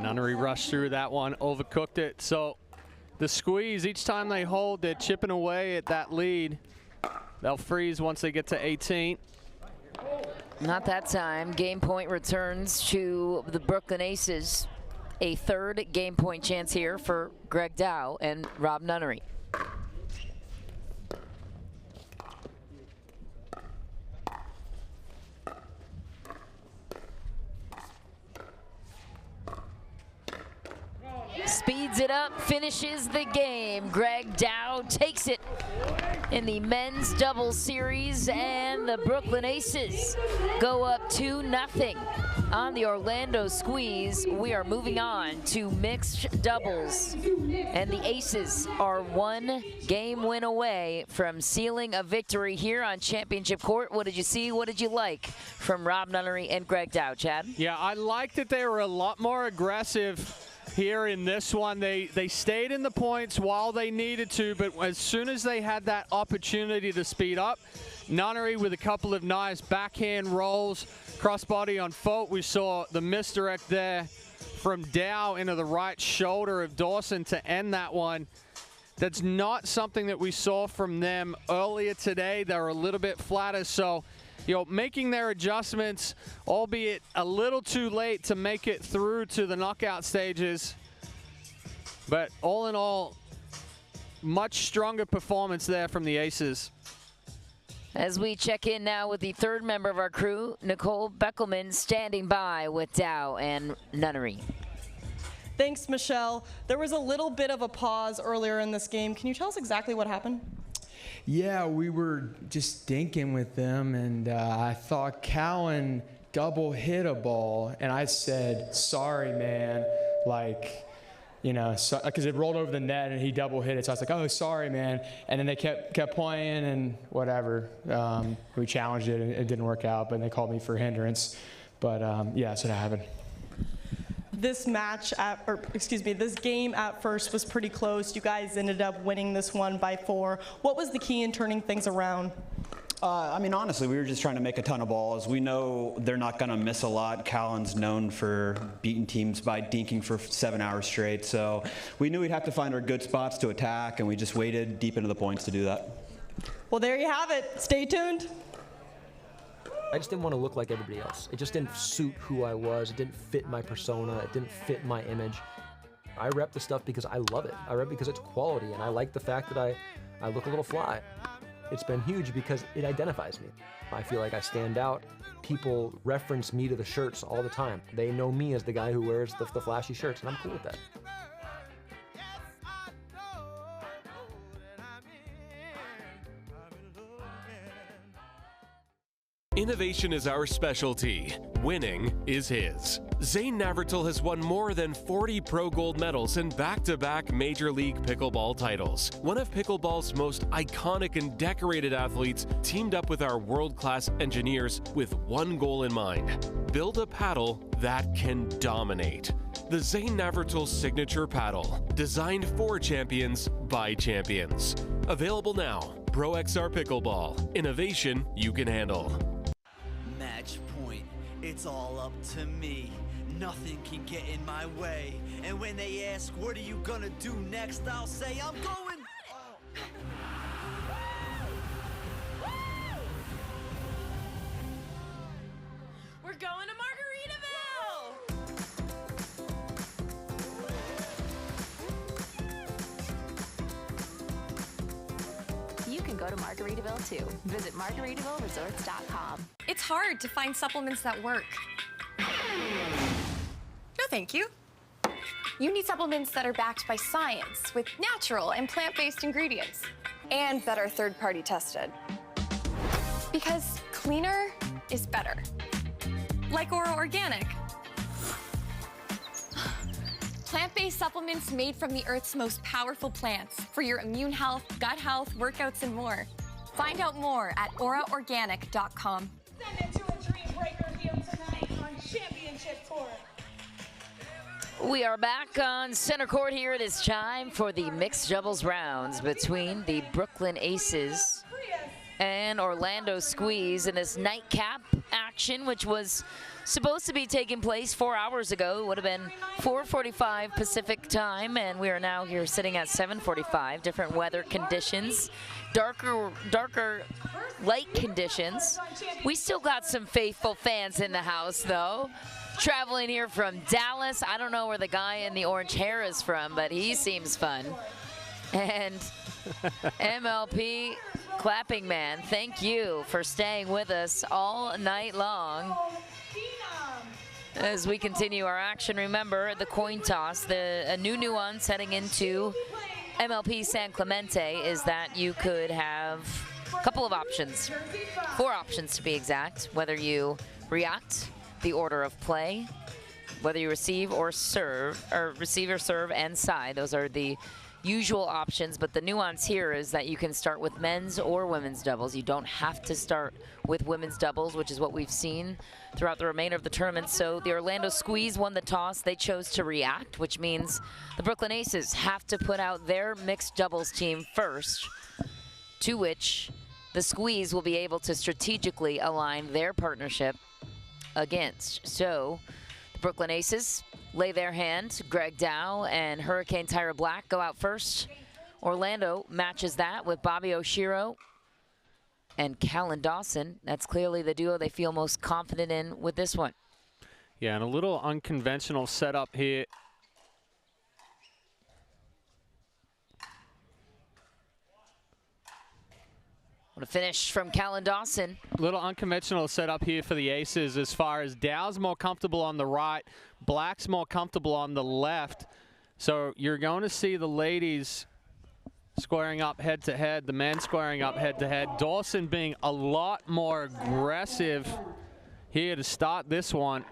Nunnery rushed through that one, overcooked it. So the squeeze, each time they hold, they're chipping away at that lead. They'll freeze once they get to 18. Not that time. Game point returns to the Brooklyn Aces. A third game point chance here for Greg Dow and Rob Nunnery. Speeds it up, finishes the game. Greg Dow takes it in the men's doubles series, and the Brooklyn Aces go up 2-0 on the Orlando squeeze. We are moving on to mixed doubles, and the Aces are one game win away from sealing a victory here on Championship Court. What did you see? What did you like from Rob Nunnery and Greg Dow, Chad? Yeah, I liked that they were a lot more aggressive here in this one. They stayed in the points while they needed to, but as soon as they had that opportunity to speed up, Nunnery with a couple of nice backhand rolls, crossbody on Fote. We saw the misdirect there from Dow into the right shoulder of Dawson to end that one. That's not something that we saw from them earlier today. They were a little bit flatter, so making their adjustments, albeit a little too late to make it through to the knockout stages. But all in all, much stronger performance there from the Aces. As we check in now with the third member of our crew, Nicole Beckelman, standing by with Dow and Nunnery. Thanks, Michelle. There was a little bit of a pause earlier in this game. Can you tell us exactly what happened? Yeah, we were just stinking with them, and I thought Callan double hit a ball, and I said, sorry, man, because it rolled over the net and he double hit it. So I was like, oh, sorry, man. And then they kept playing and whatever. We challenged it and it didn't work out, but they called me for hindrance. But yeah, that's what happened. This game at first was pretty close. You guys ended up winning this one by 4. What was the key in turning things around? Honestly, we were just trying to make a ton of balls. We know they're not going to miss a lot. Callan's known for beating teams by dinking for 7 hours straight. So we knew we'd have to find our good spots to attack, and we just waited deep into the points to do that. Well, there you have it. Stay tuned. I just didn't want to look like everybody else. It just didn't suit who I was. It didn't fit my persona. It didn't fit my image. I rep the stuff because I love it. I rep because it's quality, and I like the fact that I look a little fly. It's been huge because it identifies me. I feel like I stand out. People reference me to the shirts all the time. They know me as the guy who wears the flashy shirts, and I'm cool with that. Innovation is our specialty. Winning is his. Zane Navratil has won more than 40 pro gold medals and back-to-back Major League Pickleball titles. One of pickleball's most iconic and decorated athletes teamed up with our world-class engineers with one goal in mind: build a paddle that can dominate. The Zane Navratil Signature Paddle, designed for champions by champions. Available now. Pro XR Pickleball. Innovation you can handle. Match point. It's all up to me. Nothing can get in my way. And when they ask, what are you gonna do next? I'll say, I'm going. We're going to Margaritaville! You can go to Margaritaville too. Visit MargaritavilleResorts.com. It's hard to find supplements that work. No, thank you. You need supplements that are backed by science with natural and plant-based ingredients and that are third-party tested. Because cleaner is better. Like Oro Organic. Plant-based supplements made from the Earth's most powerful plants for your immune health, gut health, workouts, and more. Find out more at oraorganic.com. Send it to a dream breaker here tonight on Championship Tour. We are back on center court here. It is time for the mixed doubles rounds between the Brooklyn Aces and Orlando Squeeze in this nightcap action, which was supposed to be taking place 4 hours ago. It would have been 4:45 Pacific time, and we are now here sitting at 7:45. Different weather conditions, darker light conditions. We still got some faithful fans in the house, though. Traveling here from Dallas. I don't know where the guy in the orange hair is from, but he seems fun. And MLP Clapping Man, thank you for staying with us all night long as we continue our action. Remember, the coin toss, a new nuance heading into MLP San Clemente is that you could have a couple of options, 4 options to be exact, whether you react, the order of play, whether you receive or serve and side. Those are the usual options, but the nuance here is that you can start with men's or women's doubles. You don't have to start with women's doubles, which is what we've seen throughout the remainder of the tournament. So the Orlando Squeeze won the toss. They chose to react, which means the Brooklyn Aces have to put out their mixed doubles team first, to which the Squeeze will be able to strategically align their partnership against. So the Brooklyn Aces lay their hand. Greg Dow and Hurricane Tyra Black go out first. Orlando matches that with Bobby Oshiro and Callan Dawson. That's clearly the duo they feel most confident in with this one. Yeah, and a little unconventional setup here. What a finish from Callan Dawson. Little unconventional setup here for the Aces as far as Dow's more comfortable on the right, Black's more comfortable on the left. So you're going to see the ladies squaring up head-to-head, the men squaring up head-to-head. Dawson being a lot more aggressive here to start this one.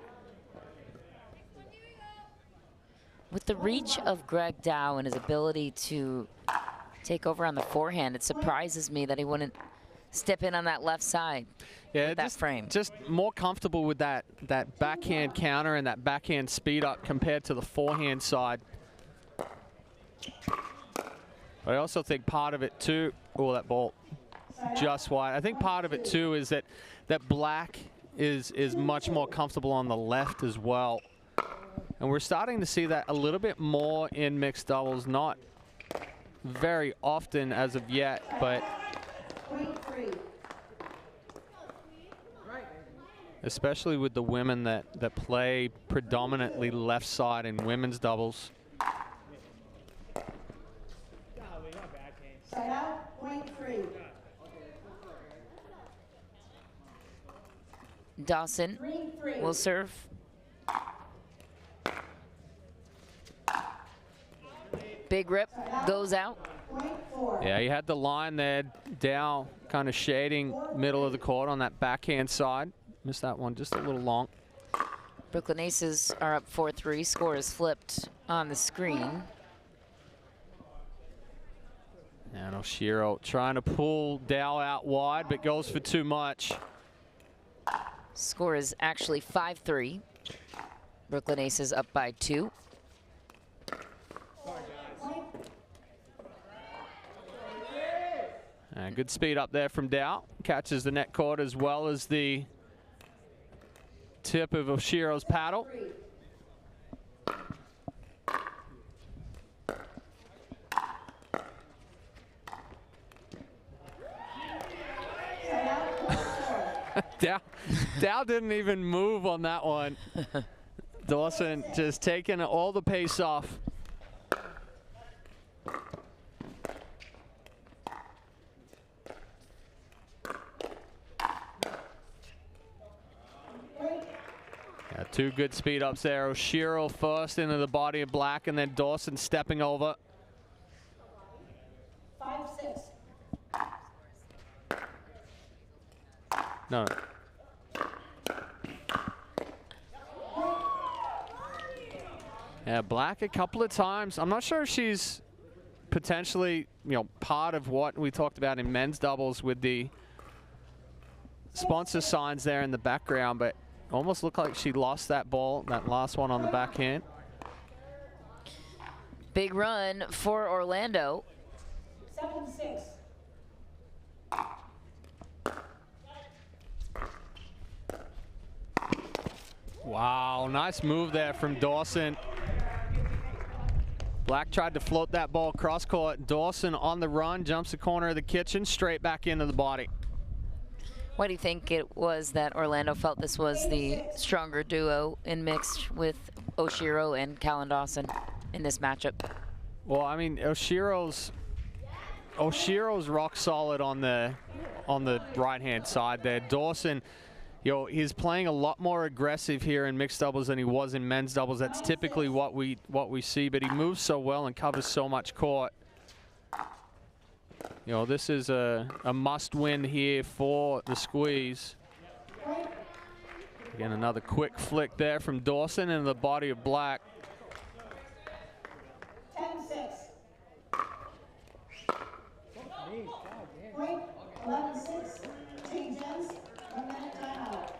With the reach of Greg Dow and his ability to take over on the forehand, it surprises me that he wouldn't step in on that left side. Yeah, with that frame. Just more comfortable with that backhand counter and that backhand speed up compared to the forehand side. But I also think part of it too, that ball just wide. I think part of it too is that Black is much more comfortable on the left as well. And we're starting to see that a little bit more in mixed doubles, not very often as of yet, but especially with the women that play predominantly left side in women's doubles. Side out, point 3. Dawson will serve. Big rip, goes out. Yeah, he had the line there, Dow kind of shading middle of the court on that backhand side. Missed that one just a little long. Brooklyn Aces are up 4-3. Score is flipped on the screen. And Oshiro trying to pull Dow out wide, but goes for too much. Score is actually 5-3. Brooklyn Aces up by 2. And good speed up there from Dow. Catches the net cord as well as the tip of Oshiro's paddle. Dow didn't even move on that one. Dawson just taking all the pace off. Yeah, 2 good speed ups there. Oshiro first into the body of black, and then Dawson stepping over. 5-6. No. Yeah, black a couple of times. I'm not sure if she's potentially, part of what we talked about in men's doubles with the sponsor signs there in the background, but almost looked like she lost that ball, that last one on the backhand. Big run for Orlando. 7-6. Wow, nice move there from Dawson. Black tried to float that ball cross court. Dawson on the run, jumps the corner of the kitchen, straight back into the body. Why do you think it was that Orlando felt this was the stronger duo in mixed with Oshiro and Callan Dawson in this matchup? Well, I mean, Oshiro's rock solid on the right-hand side there. Dawson, he's playing a lot more aggressive here in mixed doubles than he was in men's doubles. That's typically what we see, but he moves so well and covers so much court. This is a must-win here for the squeeze. Again, another quick flick there from Dawson into the body of black. 10-6. 11-6. Change ends. 1 minute timeout.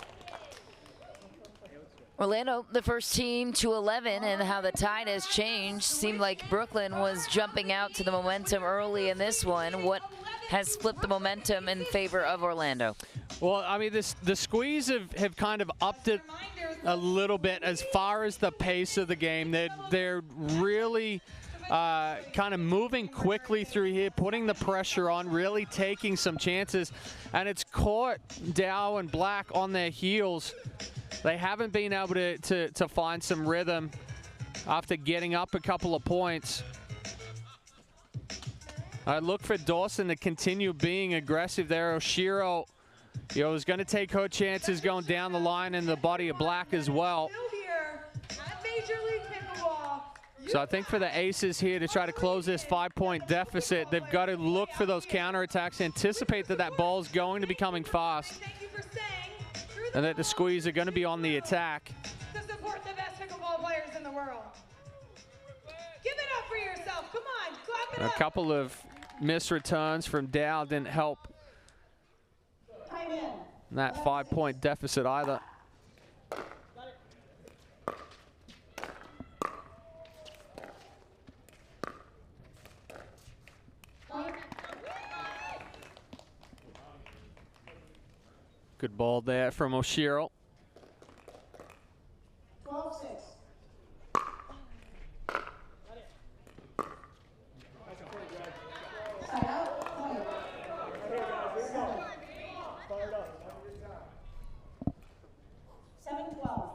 Orlando, the first team to 11, and how the tide has changed. Seemed like Brooklyn was jumping out to the momentum early in this one. What has flipped the momentum in favor of Orlando? Well, I mean, the squeeze have kind of upped it a little bit as far as the pace of the game. They're really kind of moving quickly through here, putting the pressure on, really taking some chances, and it's caught Dow and Black on their heels. They haven't been able to find some rhythm after getting up a couple of points. I look for Dawson to continue being aggressive there. Oshiro, is going to take her chances going down the line in the body of Black as well. So I think for the Aces here to try to close this 5-point deficit, they've got to look for those counterattacks, anticipate that ball is going to be coming fast, and that the squeeze are going to be on the attack. To support the best pickleball players in the world. Give it up for yourself. Come on, clap it up. A couple of missed returns from Dow didn't help that 5-point deficit either. Good ball there from Oshiro. 12-6. Side out, point. 7-12.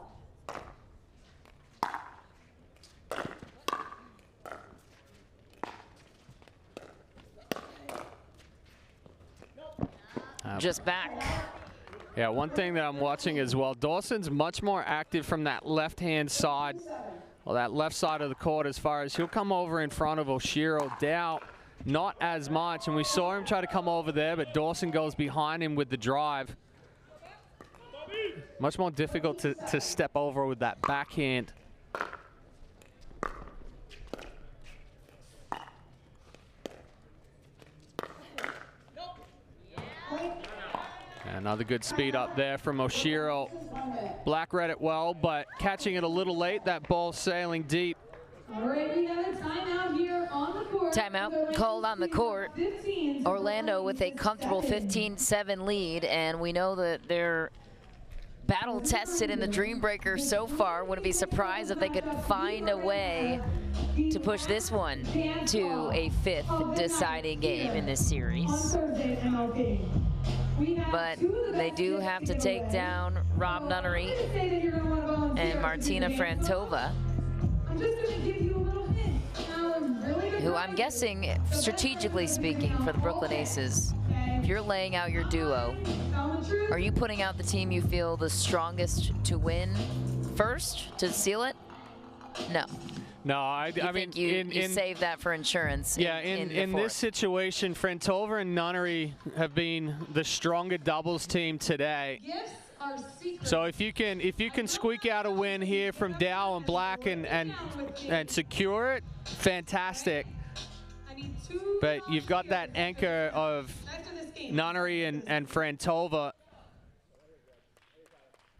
Just back. Yeah, one thing that I'm watching as well, Dawson's much more active from that left-hand side, or that left side of the court, as far as he'll come over in front of Oshiro. Dow, not as much, and we saw him try to come over there, but Dawson goes behind him with the drive. Much more difficult to step over with that backhand. Another good speed up there from Oshiro. Black read it well, but catching it a little late. That ball sailing deep. All right, we have a timeout here on the court. Timeout called on the court. Orlando with a comfortable 15-7 lead, and we know that they're battle tested in the Dream Breaker so far. Wouldn't be surprised if they could find a way to push this one to a 5th deciding game in this series. But they do have to take down Rob Nunnery and Martina Frantova, who I'm guessing, strategically speaking, for the Brooklyn Aces, if you're laying out your duo, are you putting out the team you feel the strongest to win first, to seal it? No. No, I mean, you save that for insurance. Yeah, in this situation, Frantova and Nunnery have been the stronger doubles team today. So if you can squeak out a win here from Dow and Black and secure it, fantastic. But you've got that anchor of Nunnery and Frantova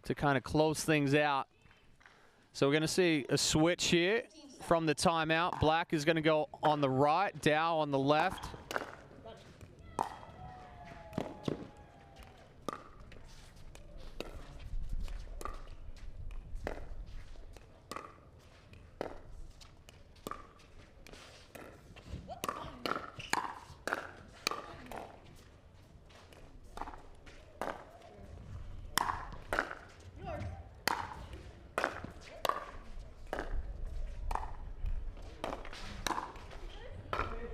to kind of close things out. So we're going to see a switch here from the timeout. Black is going to go on the right, Dow on the left.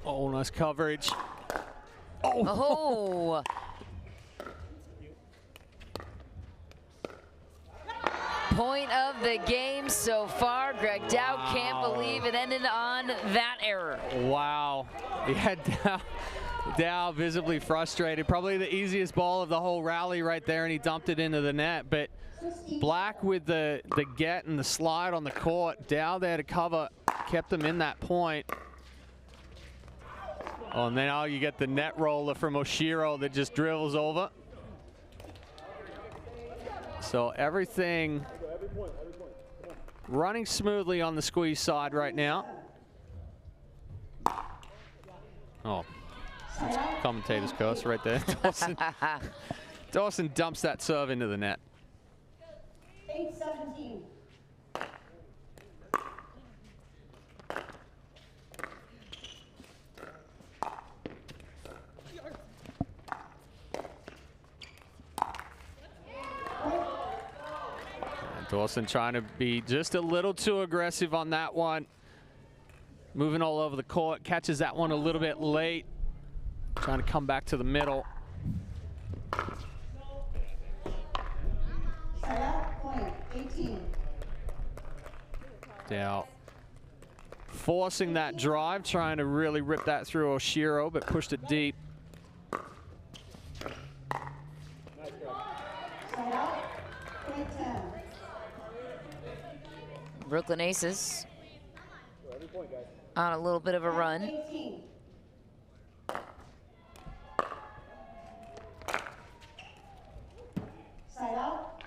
Oh, nice coverage. Oh. Point of the game so far. Greg Dow can't believe it ended on that error. Wow. Yeah, Dow visibly frustrated. Probably the easiest ball of the whole rally right there, and he dumped it into the net. But Black with the get and the slide on the court. Dow there to cover, kept them in that point. Oh, and now you get the net roller from Oshiro that just dribbles over. So everything running smoothly on the squeeze side right now. Oh, that's commentator's curse right there. Dawson dumps that serve into the net. 8-17. Dawson trying to be just a little too aggressive on that one. Moving all over the court, catches that one a little bit late. Trying to come back to the middle. Point 18. Dow forcing that drive, trying to really rip that through Oshiro, but pushed it deep. Brooklyn Aces on a little bit of a run. 18. Side out.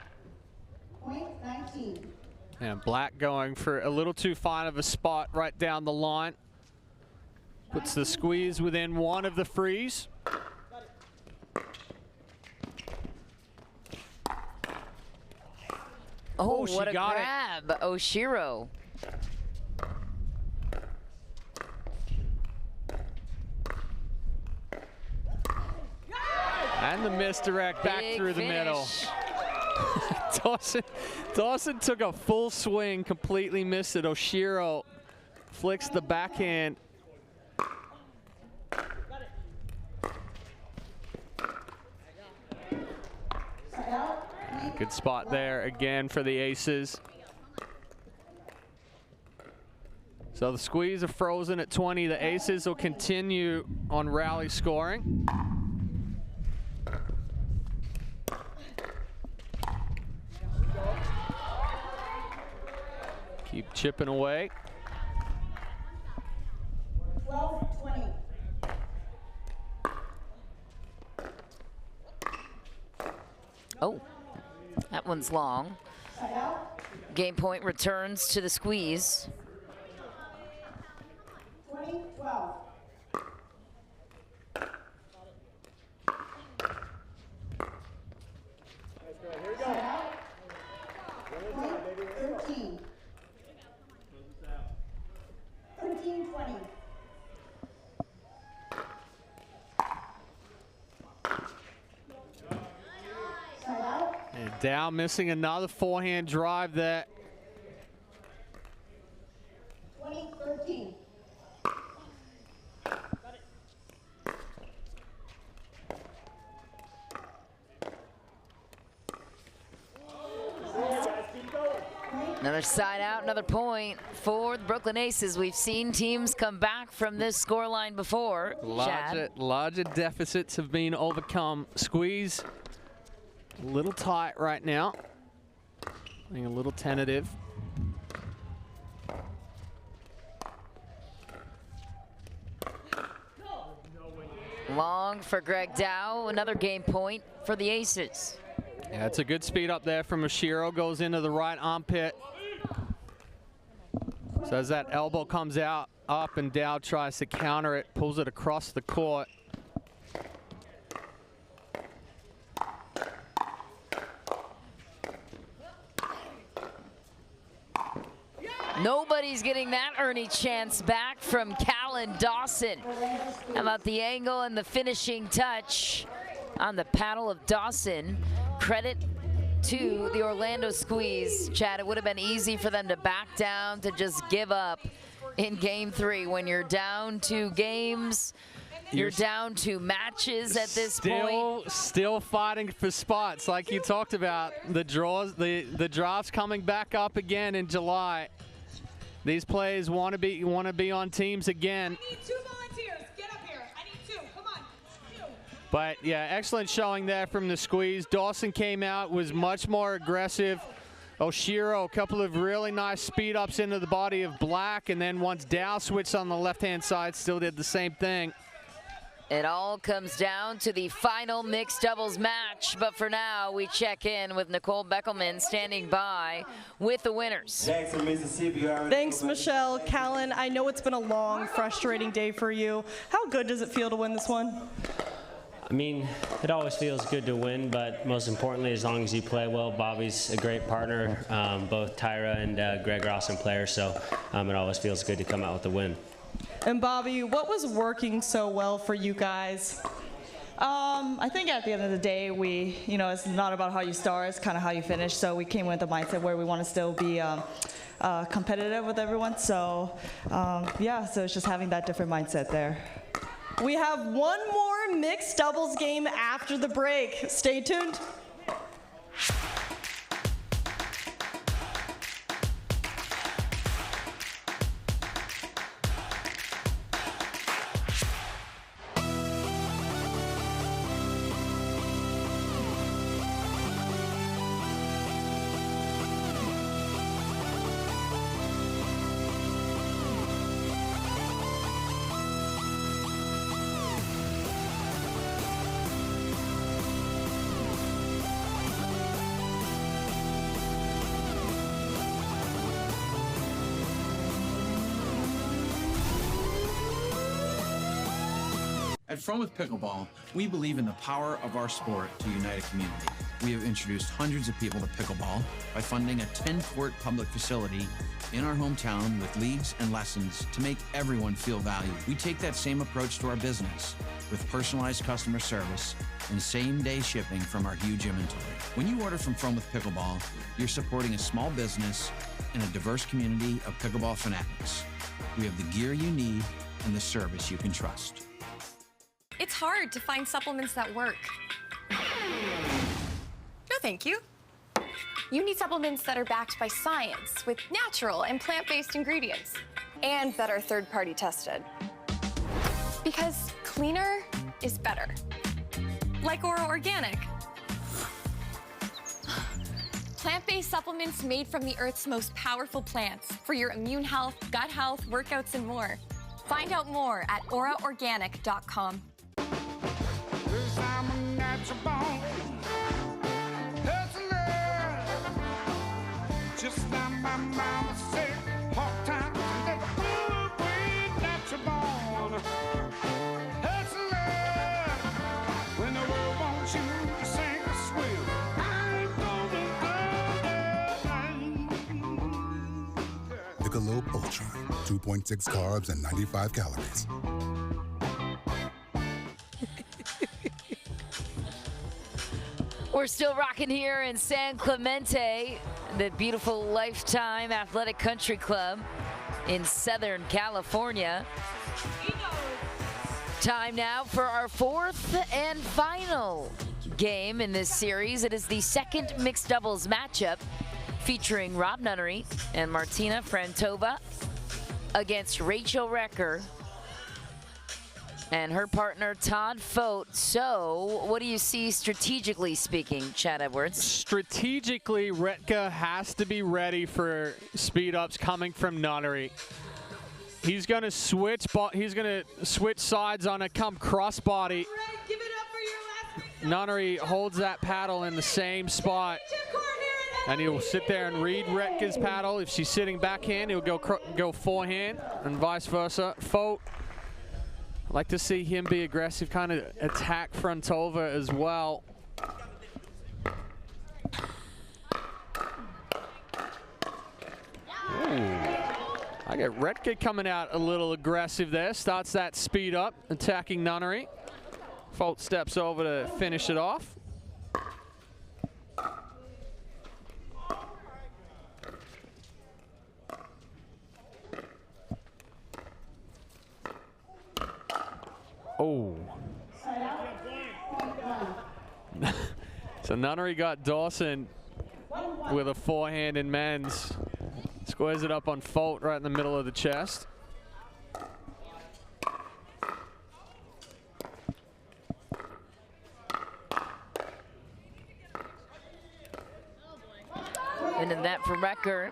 Point 19. And Black going for a little too fine of a spot right down the line. Puts the squeeze within one of the frees. Oh, she what a got grab, Oshiro. And the misdirect back Big through the middle. Dawson took a full swing, completely missed it. Oshiro flicks the backhand. Side out. Good spot there again for the Aces. So the squeeze are frozen at 20. The Aces will continue on rally scoring. Keep chipping away. 12-20. Oh, that one's long. Game point returns to the squeeze. 20-12. Side out. 13. 13-20. Side out. And Dow missing another forehand drive there. 20-13. Another side out, another point for the Brooklyn Aces. We've seen teams come back from this scoreline before. Larger deficits have been overcome. Squeeze a little tight right now. Being a little tentative. Long for Greg Dow, another game point for the Aces. Yeah, it's a good speed up there from Oshiro. Goes into the right armpit. So as that elbow comes out, up, and Dow tries to counter it, pulls it across the court. Nobody's getting that Ernie chance back from Callan Dawson. How about the angle and the finishing touch on the paddle of Dawson? Credit to the Orlando squeeze. Chad, it would have been easy for them to back down, to just give up in game 3. When you're down 2 games, you're down 2 matches at this point. Still fighting for spots like you talked about. The draws, the drafts coming back up again in July. These players want to be on teams again. I need 2 volunteers. Get up here. I need 2. Come on. 2. But yeah, excellent showing there from the squeeze. Dawson came out, was much more aggressive. Oshiro, a couple of really nice speed ups into the body of Black, and then once Dow switched on the left-hand side, still did the same thing. It all comes down to the final mixed doubles match, but for now, we check in with Nicole Beckelman standing by with the winners. Thanks, Michelle. Callan, I know it's been a long, frustrating day for you. How good does it feel to win this one? I mean, it always feels good to win, but most importantly, as long as you play well, Bobby's a great partner. Both Tyra and Greg are awesome players, so it always feels good to come out with a win. And Bobby, what was working so well for you guys? I think at the end of the day, it's not about how you start, it's kind of how you finish. So we came with a mindset where we want to still be competitive with everyone. So so it's just having that different mindset there. We have one more mixed doubles game after the break. Stay tuned. At From With Pickleball, we believe in the power of our sport to unite a community. We have introduced hundreds of people to pickleball by funding a 10-court public facility in our hometown with leagues and lessons to make everyone feel valued. We take that same approach to our business with personalized customer service and same-day shipping from our huge inventory. When you order from With Pickleball, you're supporting a small business and a diverse community of pickleball fanatics. We have the gear you need and the service you can trust. It's hard to find supplements that work. No, thank you. You need supplements that are backed by science with natural and plant-based ingredients and that are third-party tested. Because cleaner is better. Like Oro Organic. Plant-based supplements made from the Earth's most powerful plants for your immune health, gut health, workouts, and more. Find out more at oraorganic.com. Just like my mama said, hard times and that good natural born. Hustler, when the world wants you to sing a swill, I ain't gonna go. Michelob Ultra, 2.6 carbs and 95 calories. We're still rocking here in San Clemente, the beautiful Lifetime Athletic Country Club in Southern California. Time now for our fourth and final game in this series. It is the second mixed doubles matchup featuring Rob Nunnery and Martina Frantova against Rachel Recker and her partner Todd Fote. So what do you see strategically speaking, Chad Edwards? Strategically, Retka has to be ready for speed ups coming from Nunnery. He's going to switch sides on a come crossbody. Nunnery holds that paddle in the same spot, and he'll sit there and read Retka's paddle. If she's sitting backhand, he'll go forehand, and vice versa. Fote, I'd like to see him be aggressive, kind of attack Frantova as well. Ooh. I get Retka coming out a little aggressive there. Starts that speed up, attacking Nunnery. Fote steps over to finish it off. Oh. So Nunnery got Dawson with a forehand in men's. Squares it up on Fote right in the middle of the chest. Into that for Recker.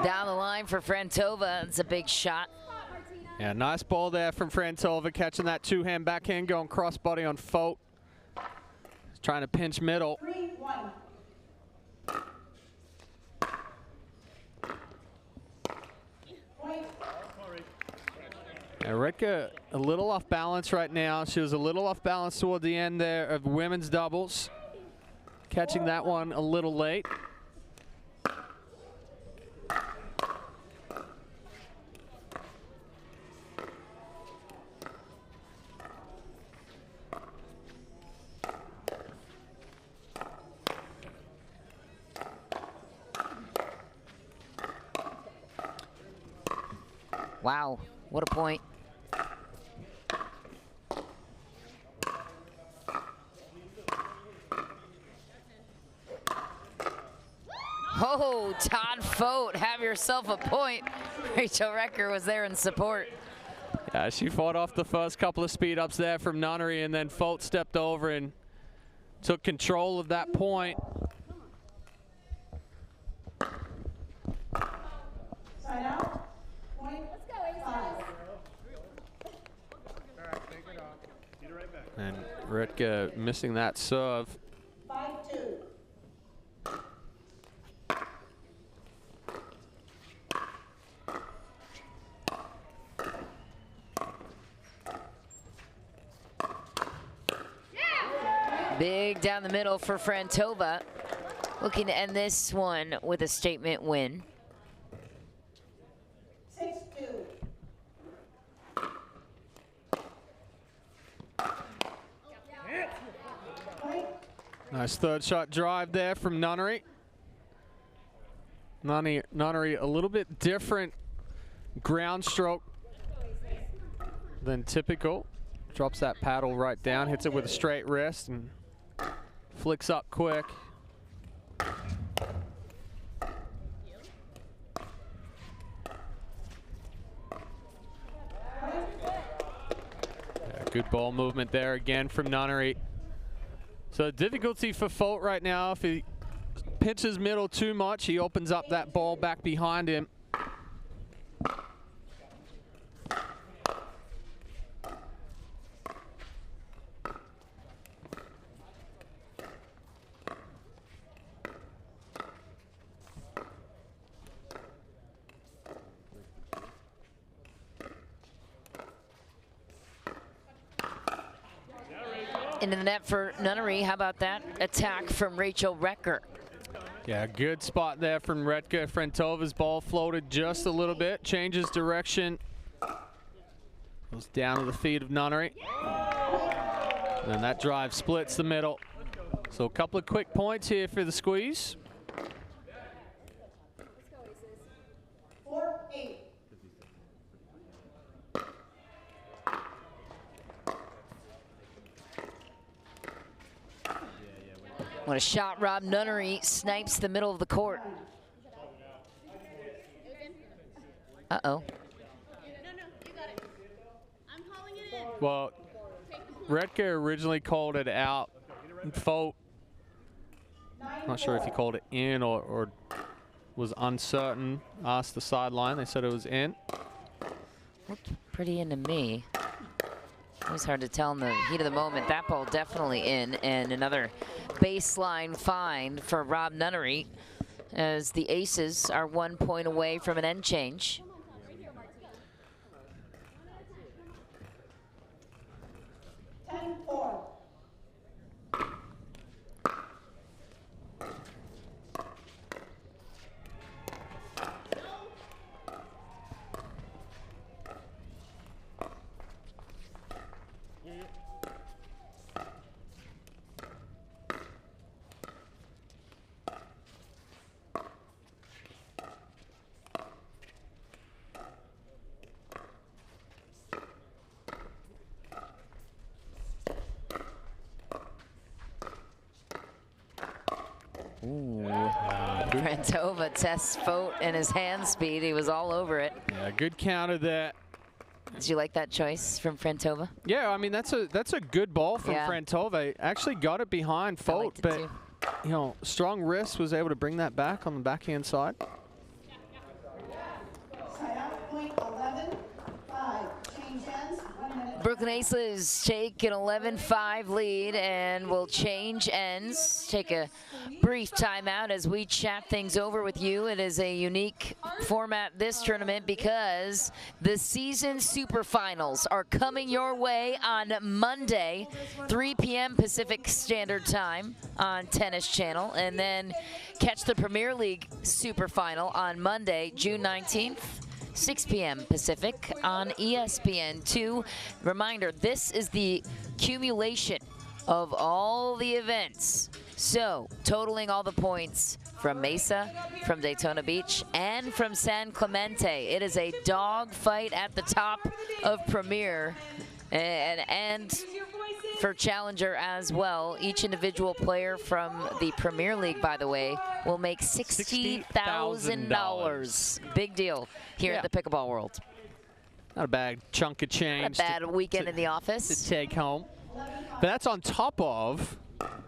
Down the line for Frantova. It's a big shot. Yeah, nice ball there from Frantova, catching that two-hand backhand, going crossbody on Fote. He's trying to pinch middle. 3-1. Yeah, Retka a little off balance right now. She was a little off balance toward the end there of women's doubles. Catching that one a little late. Wow, what a point. Oh, Todd Fote, have yourself a point. Rachel Recker was there in support. Yeah, she fought off the first couple of speed ups there from Nunnery, and then Fote stepped over and took control of that point. Side out. Point. Let's go, 5. And Retka missing that serve. 5-2. Big down the middle for Frantova. Looking to end this one with a statement win. 6-2. Nice third shot drive there from Nunnery. Nunnery, a little bit different ground stroke than typical. Drops that paddle right down, hits it with a straight wrist, and flicks up quick. Good ball movement there again from Nunnery. So the difficulty for Folt right now, if he pitches middle too much, he opens up that ball back behind him. Into the net for Nunnery. How about that attack from Rachel Recker? Yeah, good spot there from Redka. Frentova's ball floated just a little bit, changes direction. Goes down to the feet of Nunnery. And then that drive splits the middle. So a couple of quick points here for the squeeze. 4-8. What a shot. Rob Nunnery snipes the middle of the court. Uh-oh. Well, Redka originally called it out. Folt, not sure if he called it in or was uncertain. Asked the sideline. They said it was in. Looked pretty into me. It was hard to tell in the heat of the moment. That ball definitely in, and another baseline find for Rob Nunnery as the Aces are 1 point away from an end change. Ooh. Frantova tests Folt and his hand speed. He was all over it. Yeah, good counter there. Did you like that choice from Frantova? Yeah, I mean that's a good ball from Yeah. Frantova. Actually got it behind Folt, but you know, strong wrist was able to bring that back on the backhand side. Point 11-5. Change ends. 1 minute. Brooklyn Aces take an 11-5 lead and will change ends. Take a brief timeout as we chat things over with you. It is a unique format this tournament because the season super finals are coming your way on Monday, 3 p.m. Pacific Standard Time on Tennis Channel, and then catch the Premier League super final on Monday, June 19th. 6 p.m. Pacific on ESPN2. Reminder, this is the accumulation of all the events. So, totaling all the points from Mesa, from Daytona Beach, and from San Clemente. It is a dog fight at the top of Premier. And for Challenger as well. Each individual player from the Premier League, by the way, will make $60,000. Big deal here at the Pickleball World. Not a bad chunk of change. Not a bad weekend in the office. To take home. But that's on top of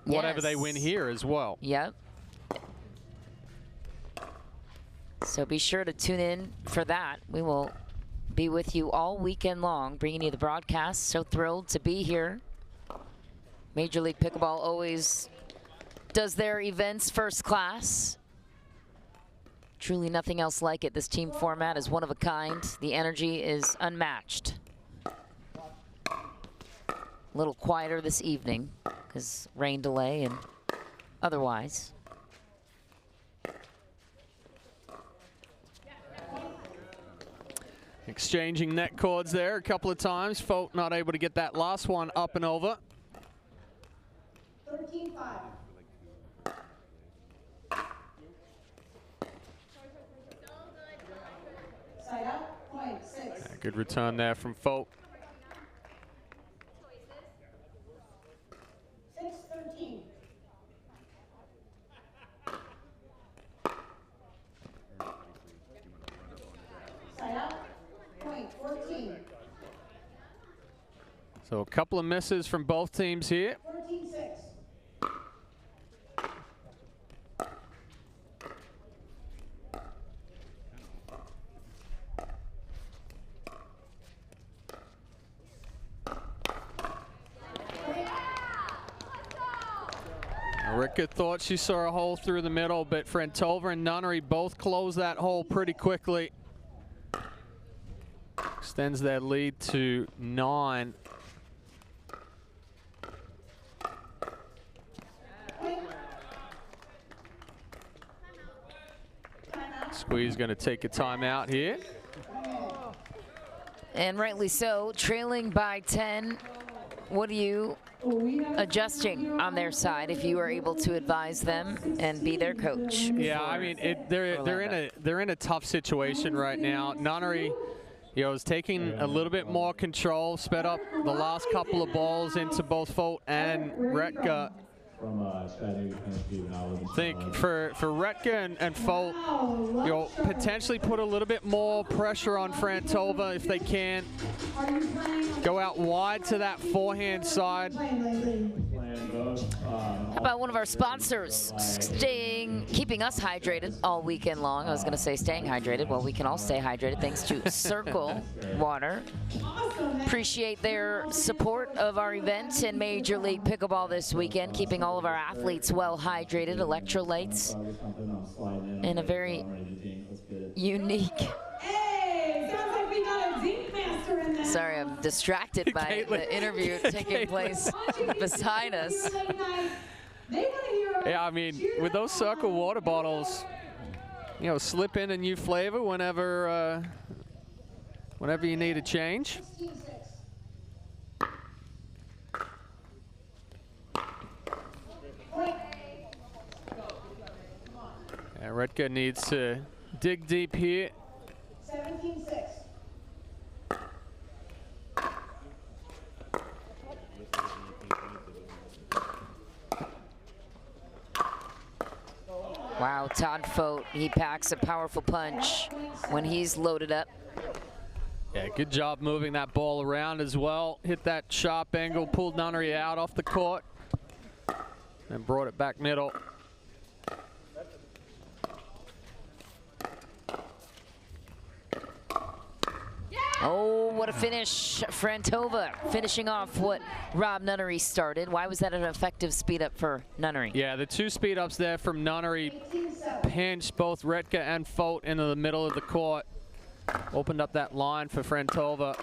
whatever they win here as well. Yep. So be sure to tune in for that. We will be with you all weekend long, bringing you the broadcast. So thrilled to be here. Major League Pickleball always does their events first class. Truly nothing else like it. This team format is one of a kind. The energy is unmatched. A little quieter this evening because rain delay and otherwise. Exchanging net cords there a couple of times. Folt not able to get that last one up and over. 13-5. Side out, point 6. Good return there from Folt. 6-13. Side out, point 14. So a couple of misses from both teams here. 14-6. Rika thought she saw a hole through the middle, but Frentova and Nunnery both closed that hole pretty quickly. Extends their lead to 9. Squeeze going to take a timeout here. And rightly so, trailing by 10. What are you adjusting on their side if you are able to advise them and be their coach? Yeah, I mean they're in a tough situation right now. Nunnery, is taking a little bit more control, sped up the last couple of balls into both Folt and Retka. I think for Retka and Folt, potentially put a little bit more pressure on Frentova if they can. Go out wide to that forehand side. How about one of our sponsors keeping us hydrated all weekend long? I was going to say staying hydrated. Well, we can all stay hydrated thanks to Cirkul Water. Appreciate their support of our event in Major League Pickleball this weekend, keeping all of our athletes well hydrated, electrolytes, in a very unique. Hey, sounds like we got a Zeke master in there. Sorry, I'm distracted by the interview taking place beside us. Yeah, I mean, with those Cirkul water bottles, slip in a new flavor whenever you need a change. Yeah, Retka needs to dig deep here. 17-6. Wow, Todd Fote, he packs a powerful punch when he's loaded up. Yeah, good job moving that ball around as well. Hit that sharp angle, pulled Nunnery out off the court, and brought it back middle. Oh, what a finish. Frentova finishing off what Rob Nunnery started. Why was that an effective speed up for Nunnery? Yeah, the two speed ups there from Nunnery pinched both Retka and Fote into the middle of the court. Opened up that line for Frentova.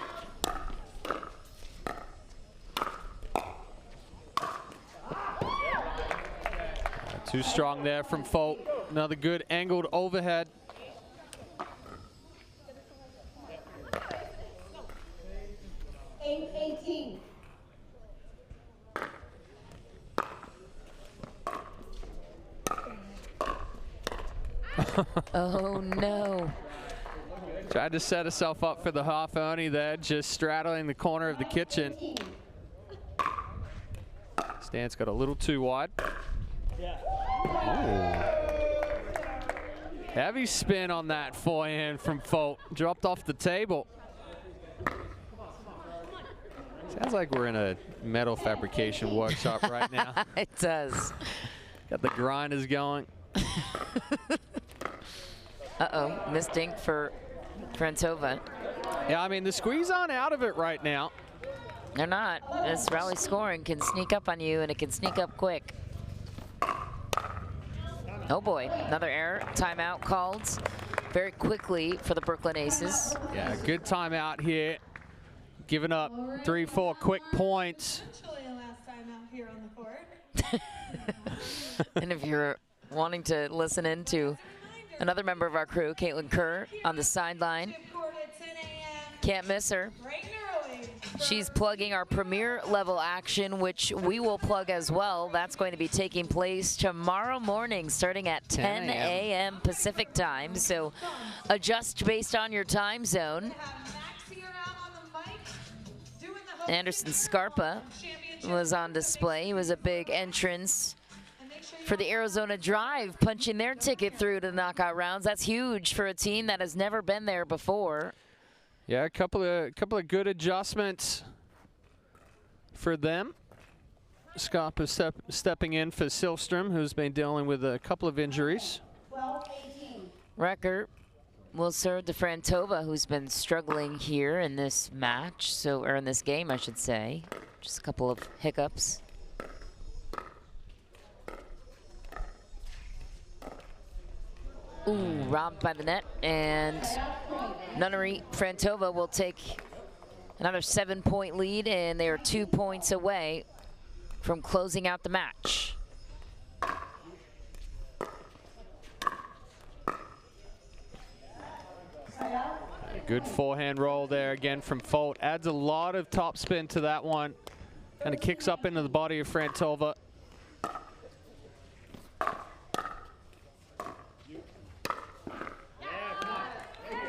Too strong there from Fote. Another good angled overhead. Oh no. Tried to set herself up for the half Ernie there, just straddling the corner of the kitchen. Stance got a little too wide. Ooh. Heavy spin on that forehand from Fote. Dropped off the table. Sounds like we're in a metal fabrication workshop right now. It does. Got the grinders going. Uh-oh, missed dink for Frentova. Yeah, I mean, the squeeze aren't out of it right now. They're not. This rally scoring can sneak up on you, and it can sneak up quick. Oh boy, another error. Timeout called very quickly for the Brooklyn Aces. Yeah, good timeout here. Giving up 3-4 quick points. Last time out here on the court. And if you're wanting to listen in to another member of our crew, Caitlin Kerr, on the sideline. Can't miss her. She's plugging our premier level action, which we will plug as well. That's going to be taking place tomorrow morning, starting at 10 a.m. Pacific time. So adjust based on your time zone. Anderson Scarpa was on display. He was a big entrance for the Arizona Drive, punching their ticket through to the knockout rounds. That's huge for a team that has never been there before. Yeah, a couple of good adjustments for them. Scarpa stepping in for Silfstrom, who's been dealing with a couple of injuries. Record will serve to Frantova, who's been struggling here in this match, or in this game, I should say. Just a couple of hiccups. Ooh, robbed by the net, and Nunnery Frantova will take another 7-point lead, and they are 2 points away from closing out the match. Good forehand roll there again from Folt. Adds a lot of topspin to that one. Kind of kicks up into the body of Frantova.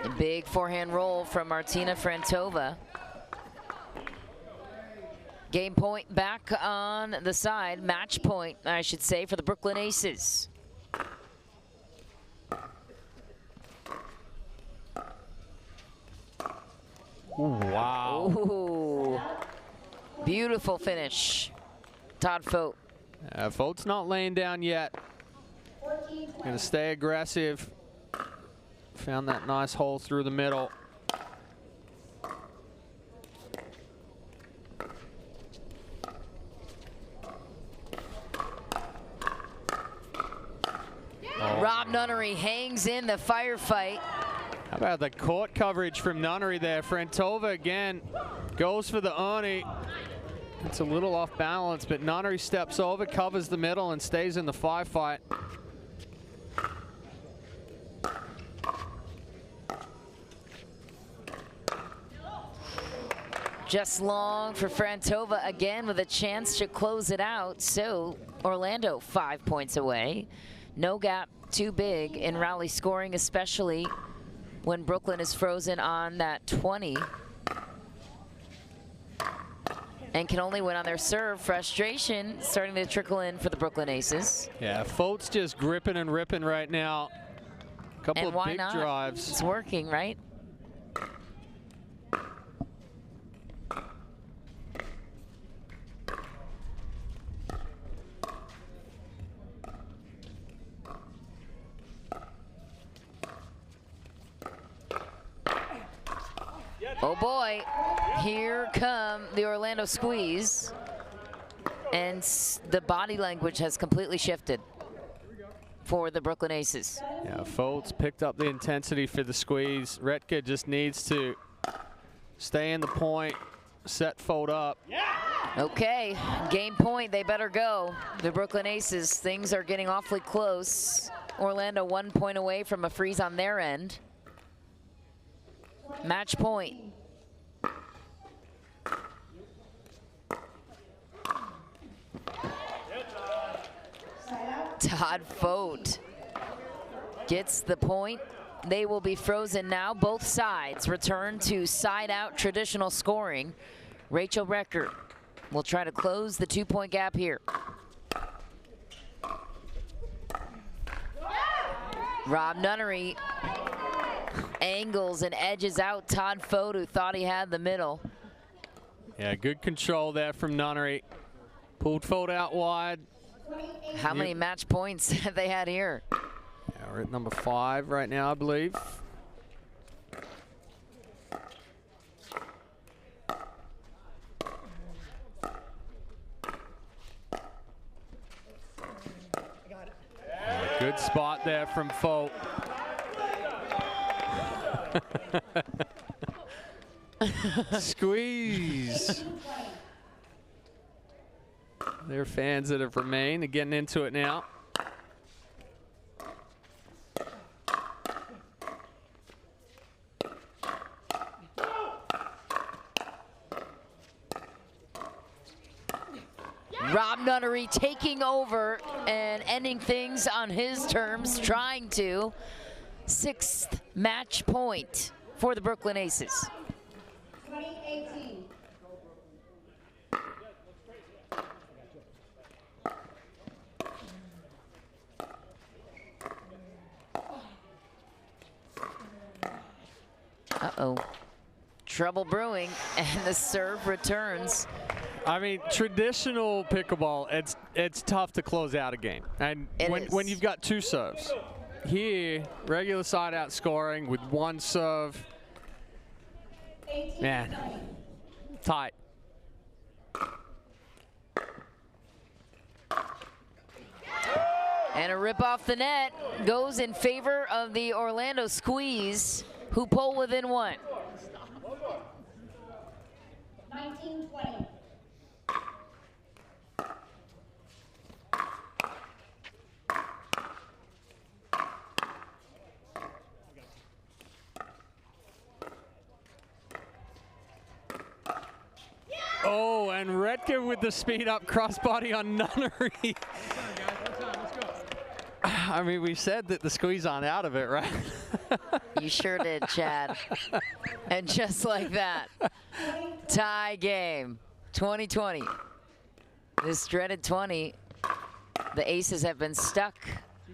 A big forehand roll from Martina Frantova. Game point back on the side. Match point, I should say, for the Brooklyn Aces. Ooh, wow. Ooh. Beautiful finish. Todd Folt. Folt's not laying down yet. Gonna stay aggressive. Found that nice hole through the middle. Rob Nunnery hangs in the firefight. How about the court coverage from Nunnery there? Frantova again goes for the Ernie. It's a little off balance, but Nunnery steps over, covers the middle, and stays in the firefight. Just long for Frantova again with a chance to close it out. So Orlando 5 points away. No gap too big in rally scoring, especially when Brooklyn is frozen on that 20 and can only win on their serve. Frustration starting to trickle in for the Brooklyn Aces. Yeah, Folt's just gripping and ripping right now. Couple and of big drives. It's working, right? Oh boy, here come the Orlando squeeze. And the body language has completely shifted for the Brooklyn Aces. Yeah, Folt's picked up the intensity for the squeeze. Retka just needs to stay in the point, set Folt up. Okay, game point, they better go. The Brooklyn Aces, things are getting awfully close. Orlando 1 point away from a freeze on their end. Match point. Todd Folt gets the point. They will be frozen now. Both sides return to side-out traditional scoring. Rachel Recker will try to close the 2 point gap here. Rob Nunnery angles and edges out Todd Folt, who thought he had the middle. Yeah, good control there from Nunnery. Pulled Folt out wide. How many match points have they had here? Yeah, we're at number 5 right now, I believe. Yeah, good spot there from Folt. Squeeze. There are fans that have remained. They're getting into it now. Rob Nunnery taking over and ending things on his terms, trying to. 6th match point for the Brooklyn Aces. 2018. Uh-oh. Trouble brewing, and the serve returns. I mean, traditional pickleball, it's tough to close out a game. And when you've got 2 serves. Here, regular side out scoring with 1 serve. Man, tight. And a rip off the net goes in favor of the Orlando Squeeze, who pull within 1. 1920. Oh, and Redke with the speed up crossbody on Nunnery. I mean, we said that the squeeze on out of it, right? You sure did, Chad. And just like that, tie game, 2020. This dreaded 20, the Aces have been stuck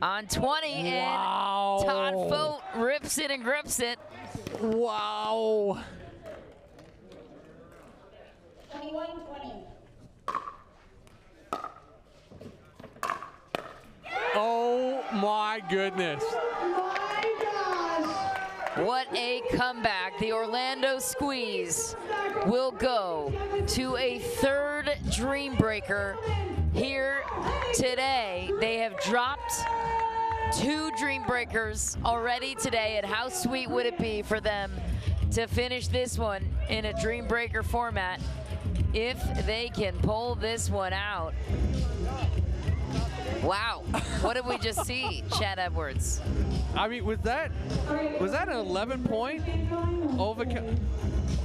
on 20, wow. And Todd Fote rips it and grips it. Wow. 21-20. Oh my goodness. My gosh. What a comeback. The Orlando Squeeze will go to a 3rd Dream Breaker here today. They have dropped 2 Dream Breakers already today, and how sweet would it be for them to finish this one in a Dream Breaker format if they can pull this one out. Wow, what did we just see, Chad Edwards? I mean, was that an 11-point overcome?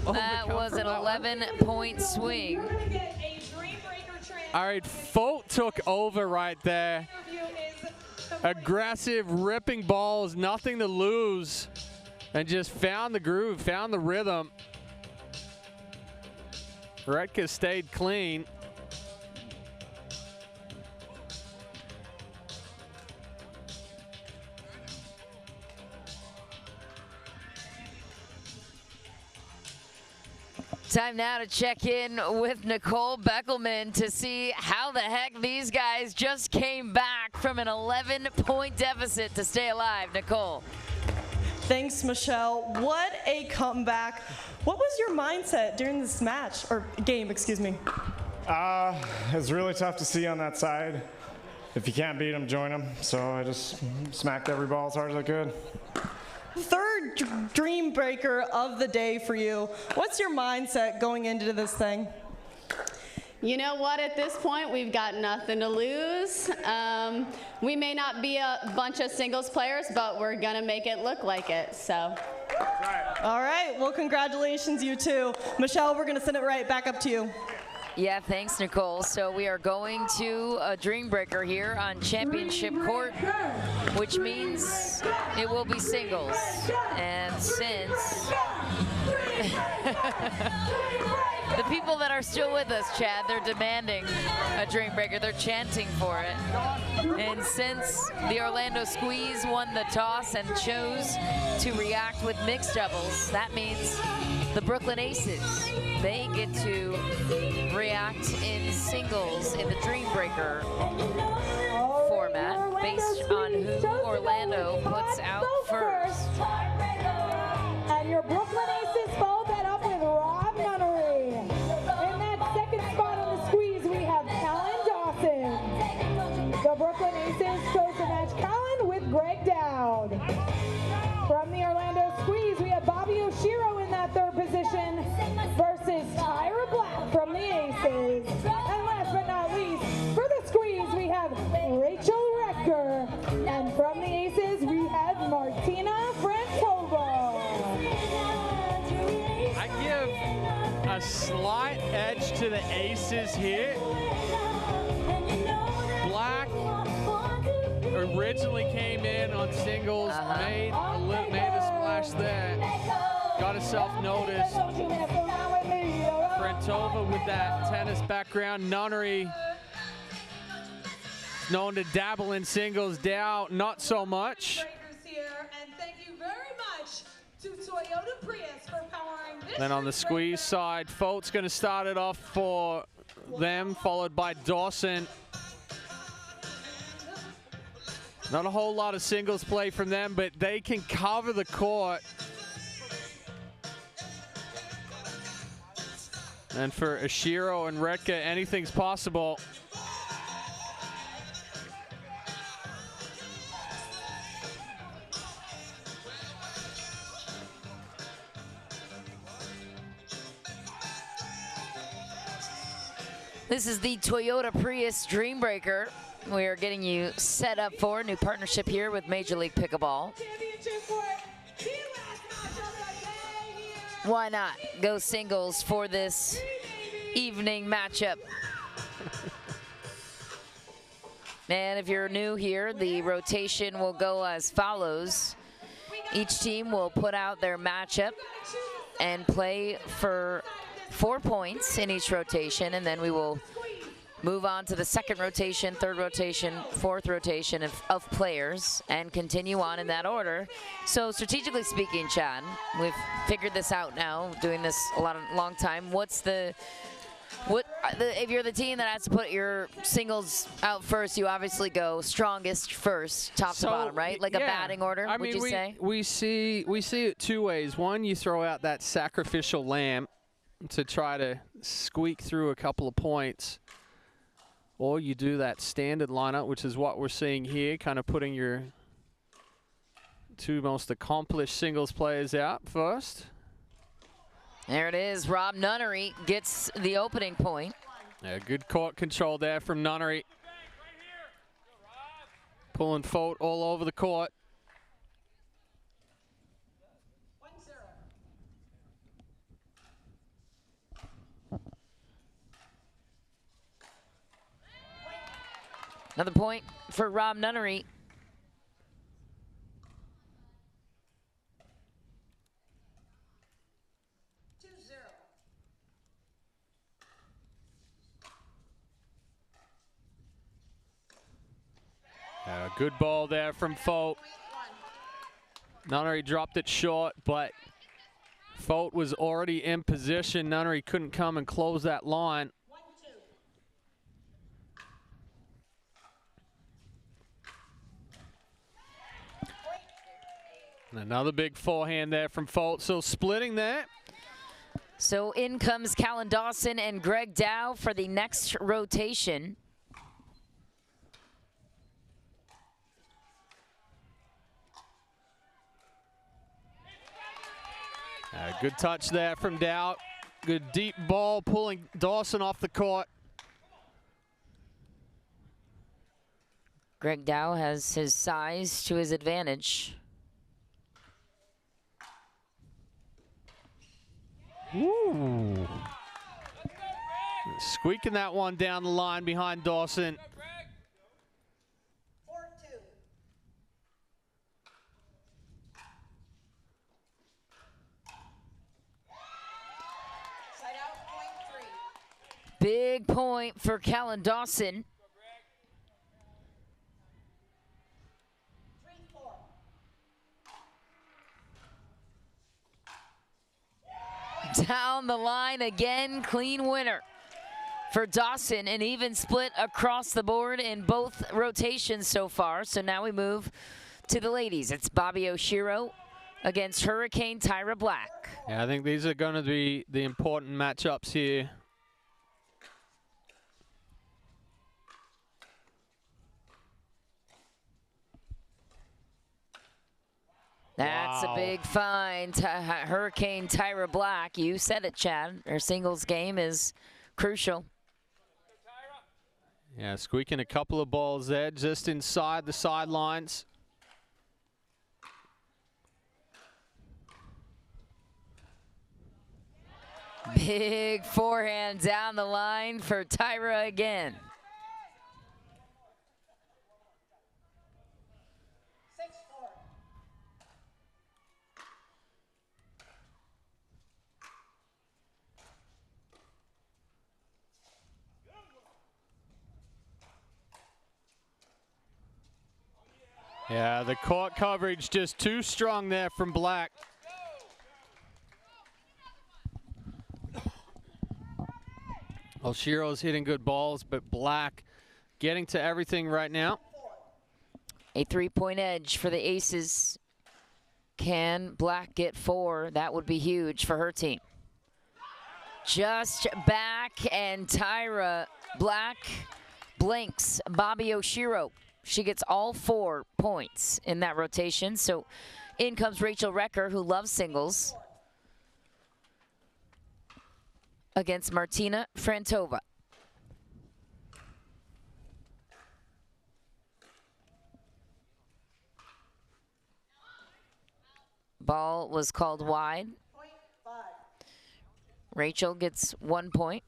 That was an 11-point swing. All right, Fote took over right there. Aggressive, ripping balls, nothing to lose, and just found the groove, found the rhythm. Redke stayed clean. Time now to check in with Nicole Beckelman to see how the heck these guys just came back from an 11-point deficit to stay alive. Nicole. Thanks, Michelle. What a comeback. What was your mindset during this match, or game, excuse me? It's really tough to see on that side. If you can't beat them, join them. So I just smacked every ball as hard as I could. 3rd Dream Breaker of the day for you. What's your mindset going into this thing? You know what, at this point, we've got nothing to lose. We may not be a bunch of singles players, but we're gonna make it look like it, so. All right, well, congratulations, you two. Michelle, we're gonna send it right back up to you. Yeah, thanks, Nicole. So we are going to a Dream Breaker here on Championship Court, which means it will be singles. And since the people that are still with us, Chad, they're demanding a Dream Breaker. They're chanting for it. And since the Orlando Squeeze won the toss and chose to react with mixed doubles, that means the Brooklyn Aces, they get to react in singles in the Dream Breaker format based on who Orlando puts out first. And your Brooklyn Aces follow that up with Rob Nunnery. In that 2nd spot on the Squeeze, we have Callan Dawson. The Brooklyn Aces chose to match Callan with Greg Dowd. From the Orlando Squeeze, we have Bobby Oshiro in that 3rd position versus Tyra Black from the Aces. And last but not least, for the Squeeze, we have Rachel Recker. And from the Aces, we have Martina Frantova. I give a slight edge to the Aces here. originally came in on singles, made a splash there, got herself noticed. Frentova with that tennis background. Nunnery known to dabble in singles. Dow, not so much. And thank you very much to Toyota Prius for powering this. Then on the squeeze side, Folt's going to start it off for them, followed by Dawson. Not a whole lot of singles play from them, but they can cover the court. And for Ashiro and Retka, anything's possible. This is the Toyota Prius Dreambreaker. We are getting you set up for a new partnership here with Major League Pickleball. Why not go singles for this evening matchup? And if you're new here, the rotation will go as follows. Each team will put out their matchup and play for 4 points in each rotation, and then we will move on to the second rotation, third rotation, fourth rotation of players, and continue on in that order. So strategically speaking, Chad, we've figured this out now, doing this long time. If you're the team that has to put your singles out first, you obviously go strongest first, top to bottom, right? Like a batting order, would you say? We see it two ways. One, you throw out that sacrificial lamb to try to squeak through a couple of points. Or you do that standard lineup, which is what we're seeing here, kind of putting your two most accomplished singles players out first. There it is. Rob Nunnery gets the opening point. Yeah, good court control there from Nunnery. Pulling Fote all over the court. Another point for Rob Nunnery. Good ball there from Fote. Nunnery dropped it short, but Fote was already in position. Nunnery couldn't come and close that line. Another big forehand there from Fote. So splitting there. So in comes Callan Dawson and Greg Dow for the next rotation. Good touch there from Dow. Good deep ball pulling Dawson off the court. Greg Dow has his size to his advantage. Ooh. Squeaking that one down the line behind Dawson. Big point for Callan Dawson. Down the line again, clean winner for Dawson. An even split across the board in both rotations so far. So now we move to the ladies. It's Bobby Oshiro against Hurricane Tyra Black. Yeah, I think these are going to be the important matchups here. That's a big find. Hurricane Tyra Black, you said it, Chad. Her singles game is crucial. Yeah, squeaking a couple of balls there just inside the sidelines. Big forehand down the line for Tyra again. Yeah, the court coverage just too strong there from Black. Well, Shiro's hitting good balls, but Black getting to everything right now. A 3-point edge for the Aces. Can Black get 4? That would be huge for her team. Just back, and Tyra Black blinks Bobby Oshiro. She gets all 4 points in that rotation. So in comes Rachel Recker, who loves singles, against Martina Frantova. Ball was called wide. Rachel gets 1 point.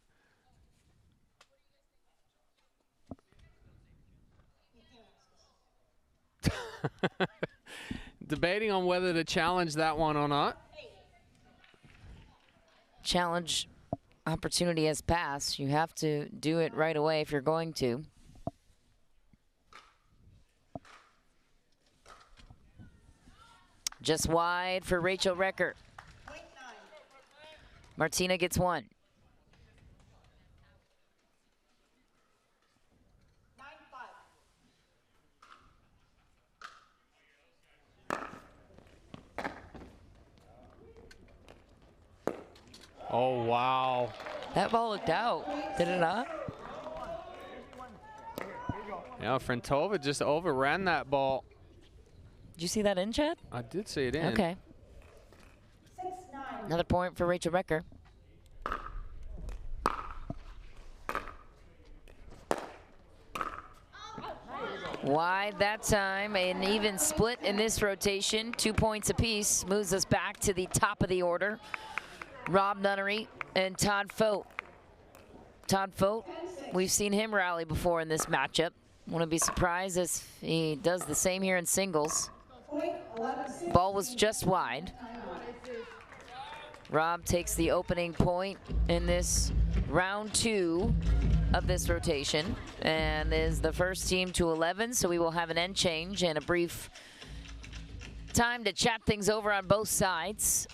Debating on whether to challenge that one or not. Challenge opportunity has passed. You have to do it right away if you're going to. Just wide for Rachel Recker. Martina gets 1. Oh, wow. That ball looked out, did it not? Yeah, Frantova just overran that ball. Did you see that in, Chad? I did see it in. Okay. Another point for Rachel Recker. Wide that time, an even split in this rotation. 2 points apiece, moves us back to the top of the order. Rob Nunnery and Todd Fote. Todd Fote, we've seen him rally before in this matchup. Wouldn't be surprised if he does the same here in singles. Ball was just wide. Rob takes the opening point in this round 2 of this rotation and is the first team to 11, so we will have an end change and a brief time to chat things over on both sides.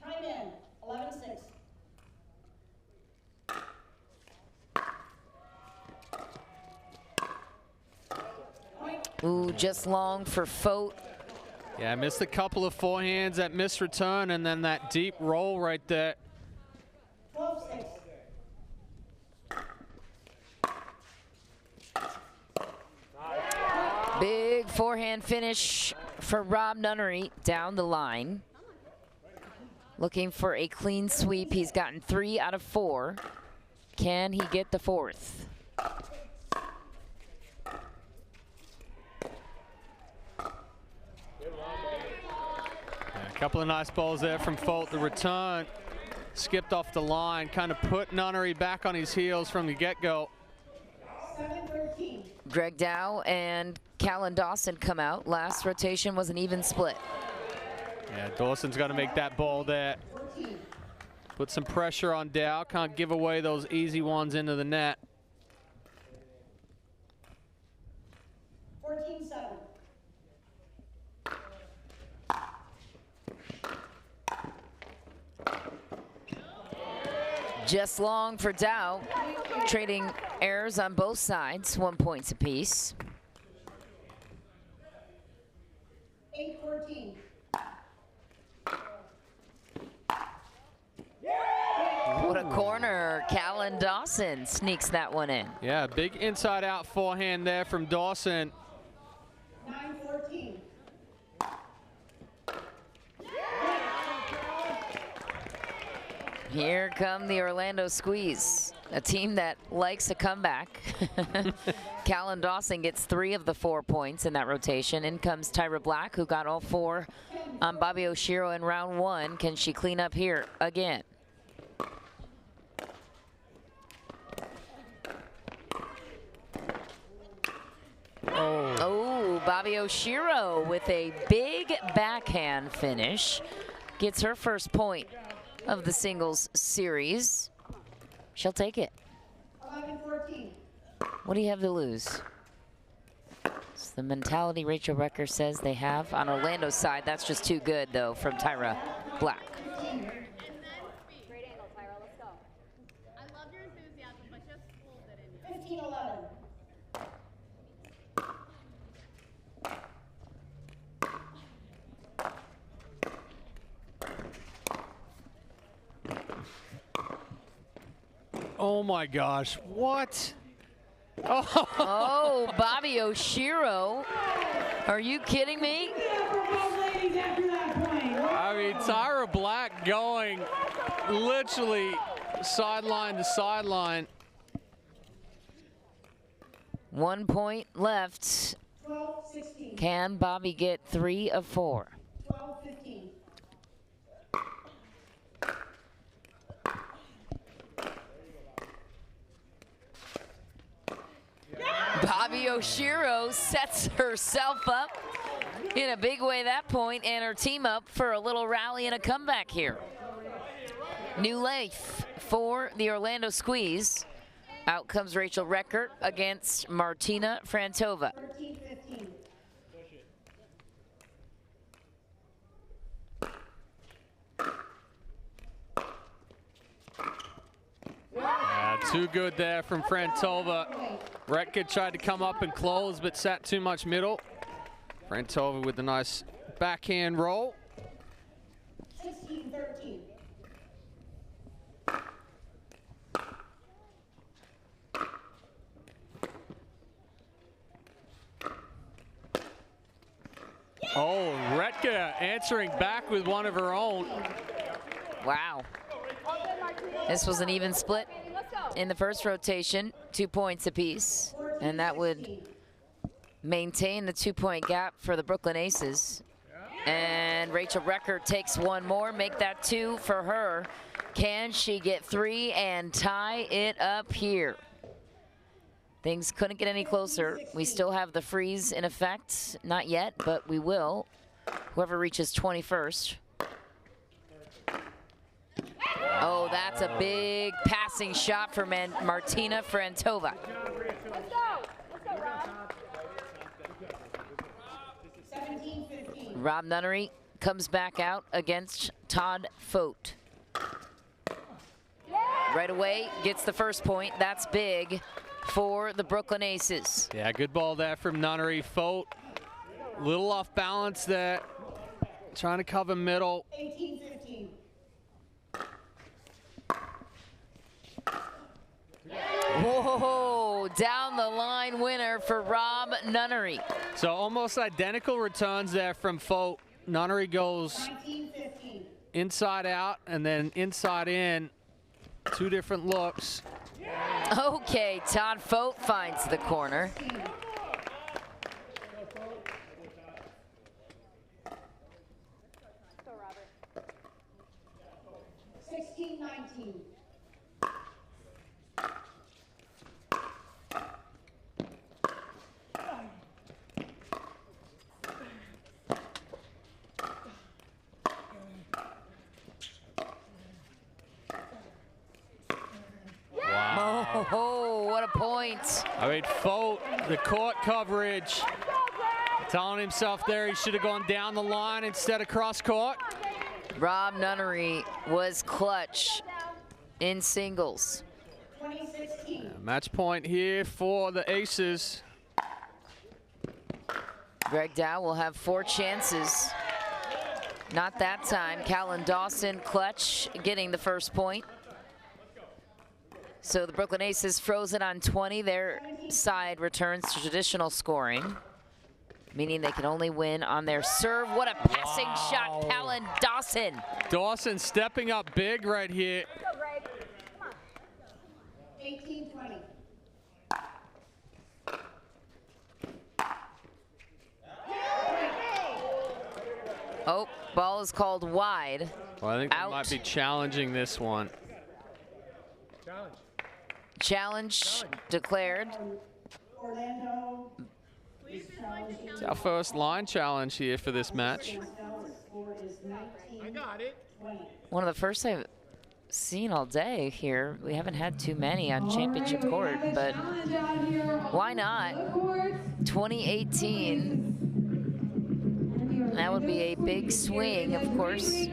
Time in, 11-6. Ooh, just long for Fote. Yeah, missed a couple of forehands, that missed return, and then that deep roll right there. 12-6. Big forehand finish for Rob Nunnery down the line. Looking for a clean sweep. He's gotten 3 out of 4. Can he get the 4th? A couple of nice balls there from Fote. The return skipped off the line, kind of put Nunnery back on his heels from the get-go. 7-13. Greg Dow and Callan Dawson come out. Last rotation was an even split. Yeah, Dawson's got to make that ball there. Put some pressure on Dow. Can't give away those easy ones into the net. 14-7. Just long for Dow. Trading errors on both sides, 1 point apiece. 8-14. What a corner. Callan Dawson sneaks that one in. Yeah, big inside-out forehand there from Dawson. 9-14. Here come the Orlando Squeeze, a team that likes a comeback. Callan Dawson gets 3 of the 4 points in that rotation. In comes Tyra Black, who got all 4 on Bobby Oshiro in round 1. Can she clean up here again? Oh, Bobby Oshiro with a big backhand finish. Gets her first point of the singles series. She'll take it. 11-14. What do you have to lose? It's the mentality Rachel Recker says they have. On Orlando's side, that's just too good, though, from Tyra Black. 15-11. Oh my gosh, what? Oh, Bobby Oshiro. Are you kidding me? I mean, Tyra Black going literally sideline to sideline. 1 point left. 12-16. Can Bobby get 3 of 4? 12-15. Bobby Oshiro sets herself up in a big way that point, and her team up for a little rally and a comeback here. New life for the Orlando Squeeze. Out comes Rachel Recker against Martina Frantova. 13-15. Yeah, too good there from Frantova. Retka tried to come up and close, but sat too much middle. Frantova with a nice backhand roll. 16-13. Oh, Retka answering back with one of her own. Wow. This was an even split in the first rotation, 2 points apiece, and that would maintain the 2-point gap for the Brooklyn Aces. And Rachel Recker takes one more, make that 2 for her. Can she get 3 and tie it up here? Things couldn't get any closer. We still have the freeze in effect. Not yet, but we will. Whoever reaches 21st. Oh, that's a big passing shot for Martina Frantova. Let's go, Rob. 17-15. Rob Nunnery comes back out against Todd Fote. Right away, gets the first point. That's big for the Brooklyn Aces. Yeah, good ball there from Nunnery. Fote, a little off balance there. Trying to cover middle. 18-15. Whoa, down the line winner for Rob Nunnery. So almost identical returns there from Fote. Nunnery goes 19-15. inside out and then inside in. 2 different looks. Okay, Todd Fote finds the corner. Go, Robert. 16-19. Oh, what a point. I mean, Fote, the court coverage, telling himself there he should have gone down the line instead of cross court. Rob Nunnery was clutch in singles. 2016. Match point here for the Aces. Greg Dow will have 4 chances. Not that time. Callan Dawson clutch getting the first point. So the Brooklyn Aces frozen on 20. Their side returns to traditional scoring, meaning they can only win on their serve. What a passing shot, Callan Dawson. Dawson stepping up big right here. 18-20. Oh, ball is called wide. Well, I think Out. they might be challenging this one. Challenge declared. Orlando. It's our first line challenge here for this match. I got it. One of the first I've seen all day here. We haven't had too many on championship court, but why not? 2018. That would be a big swing, of course.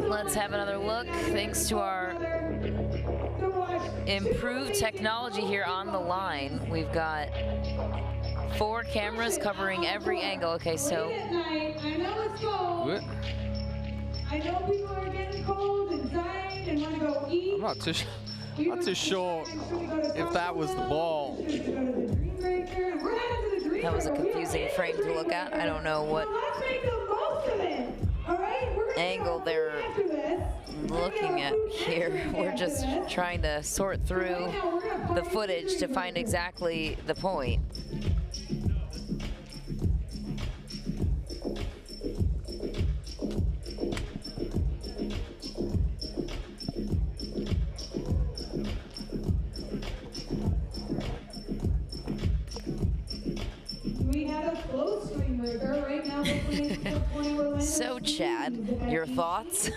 Let's have another look. Thanks to our improved technology here on the line, we've got 4 cameras covering every angle. Okay, so I know it's cold. I know people are getting cold and dying and want to go eat. I'm not too sure if that was the ball. that was a confusing frame to look at. I don't know what angle they're looking at here. We're just trying to sort through the footage to find exactly the point. So, Chad, your thoughts?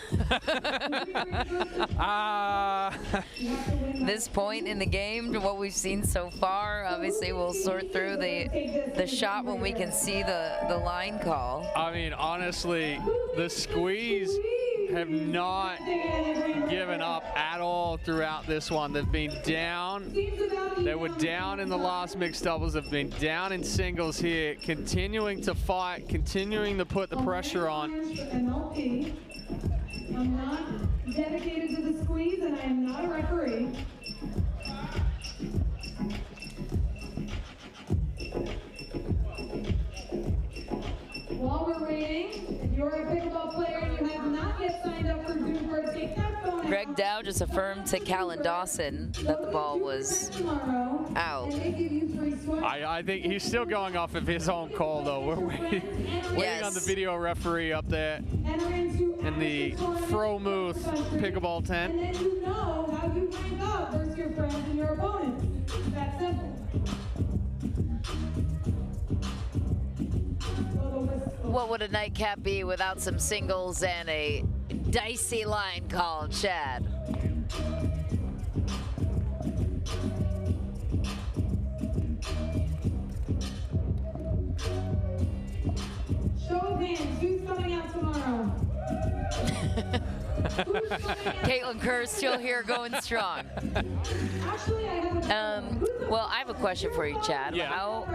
This point in the game, to what we've seen so far, obviously we'll sort through the shot when we can see the line call. I mean, honestly, the squeeze have not given up at all throughout this one. They've been down. They were down in the last mixed doubles. They've been down in singles here, continuing to fight, continuing to put the pressure on. MLP. I'm not dedicated to the squeeze, and I am not a referee. While we're waiting, if you're a pickleball player and you have not yet signed up for Zoomberg, take that phone out. Greg Dow just affirmed to Callan Dawson that the ball was out. I think he's still going off of his own call, though. We're waiting on the video referee up there in the Fromuth pickleball tent. And then you know how you rank up versus your friends and your opponents. It's that simple. What would a nightcap be without some singles and a dicey line call, Chad? Show of hands, who's coming out tomorrow? Caitlin Kerr still here going strong. Well, I have a question for you, Chad. Yeah. How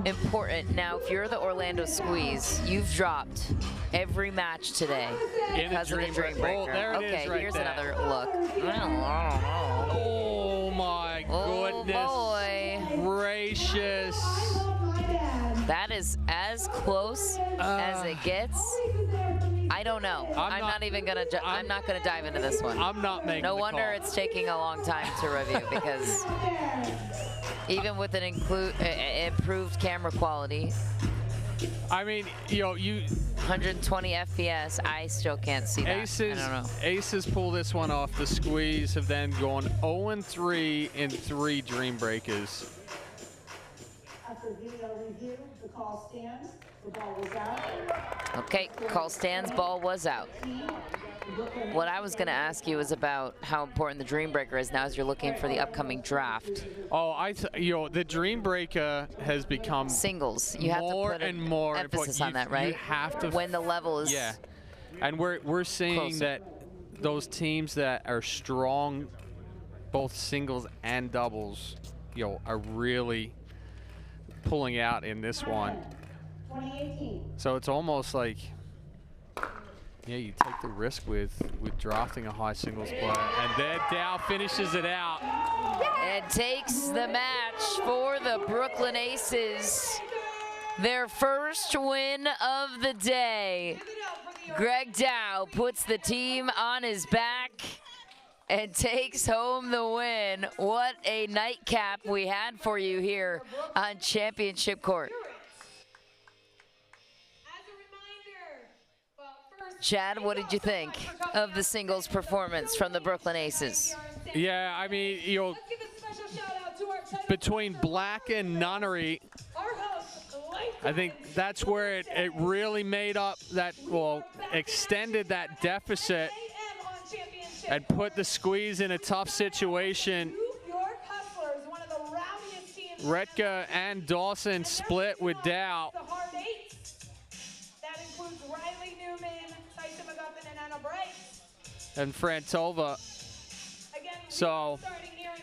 important, now if you're the Orlando Squeeze, you've dropped every match today because of the Dream Breaker. Oh, there it okay, is right here's there. another look. Oh my goodness boy. gracious. That is as close as it gets. I don't know. I'm not even gonna. I'm not gonna dive into this one. I'm not making. No the wonder call. it's taking a long time to review because even with an improved camera quality, I mean, you know, 120 FPS, I still can't see that. Aces pull this one off. The Squeeze have then gone 0-3 in 3 Dream Breakers. After video review, the call stands. The ball was out. Okay, call stands, ball was out. What I was going to ask you is about how important the Dream Breaker is now as you're looking for the upcoming draft. Oh, the Dream Breaker has become singles. You have more to put and more emphasis on that, right? You have to when the level is and we're seeing closer. that those teams that are strong, both singles and doubles, are really pulling out in this one. 2018. So it's almost like, you take the risk with drafting a high singles player, and then Dow finishes it out. And takes the match for the Brooklyn Aces. Their first win of the day. Greg Dow puts the team on his back and takes home the win. What a nightcap we had for you here on Championship Court. Chad, what did you think of the singles performance from the Brooklyn Aces? Yeah, I mean, Let's give a special shout out to our between Black and Nunnery, I think that's where it really made up that, well, extended that deficit and put the Squeeze in a tough situation. Retka and Dawson split with Dow. And Frantova. So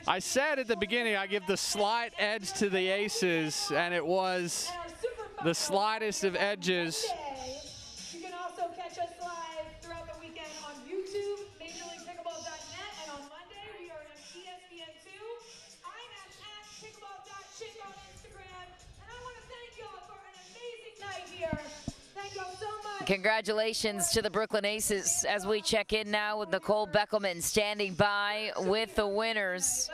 I said at the beginning I give the slight edge to the aces, and it was the slightest of edges. You can also catch us live throughout the weekend on YouTube, MajorLeaguePickleball.net, and on Monday we are on ESPN2. I'm at pickleball.chick on Instagram, and I want to thank y'all for an amazing night here. Thank y'all so much. Congratulations to the Brooklyn Aces as we check in now with Nicole Beckelman standing by with the winners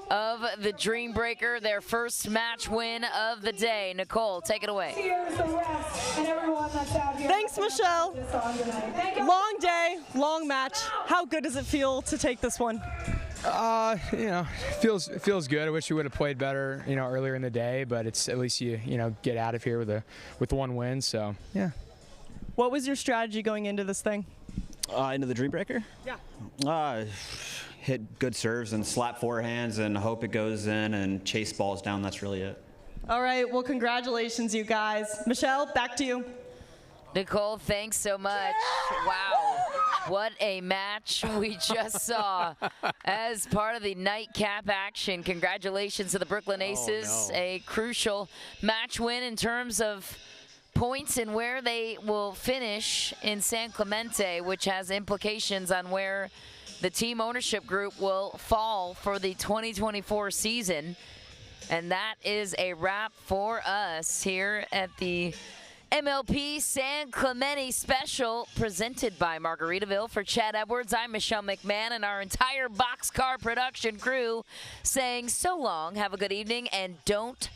of the Dream Breaker, their first match win of the day. Nicole, take it away. Thanks, Michelle. Long day, long match. How good does it feel to take this one? You know, feels good. I wish we would have played better, you know, earlier in the day, but it's at least you know, get out of here with one win. So yeah. What was your strategy going into this thing? Into the Dream Breaker? Yeah. Hit good serves and slap forehands and hope it goes in and chase balls down. That's really it. All right. Well, congratulations, you guys. Michelle, back to you. Nicole, thanks so much. Wow. What a match we just saw as part of the nightcap action. Congratulations to the Brooklyn Aces. A crucial match win in terms of points and where they will finish in San Clemente, which has implications on where the team ownership group will fall for the 2024 season. And that is a wrap for us here at the MLP San Clemente special presented by Margaritaville. For Chad Edwards, I'm Michelle McMahon and our entire Boxcar production crew saying so long, have a good evening, and don't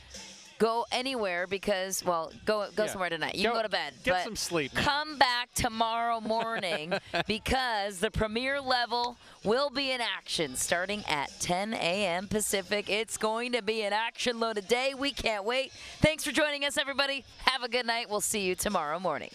go anywhere because, well, go somewhere tonight. You can go to bed. Get some sleep. Come back tomorrow morning because the Premier level will be in action starting at 10 a.m. Pacific. It's going to be an action-loaded day. We can't wait. Thanks for joining us, everybody. Have a good night. We'll see you tomorrow morning.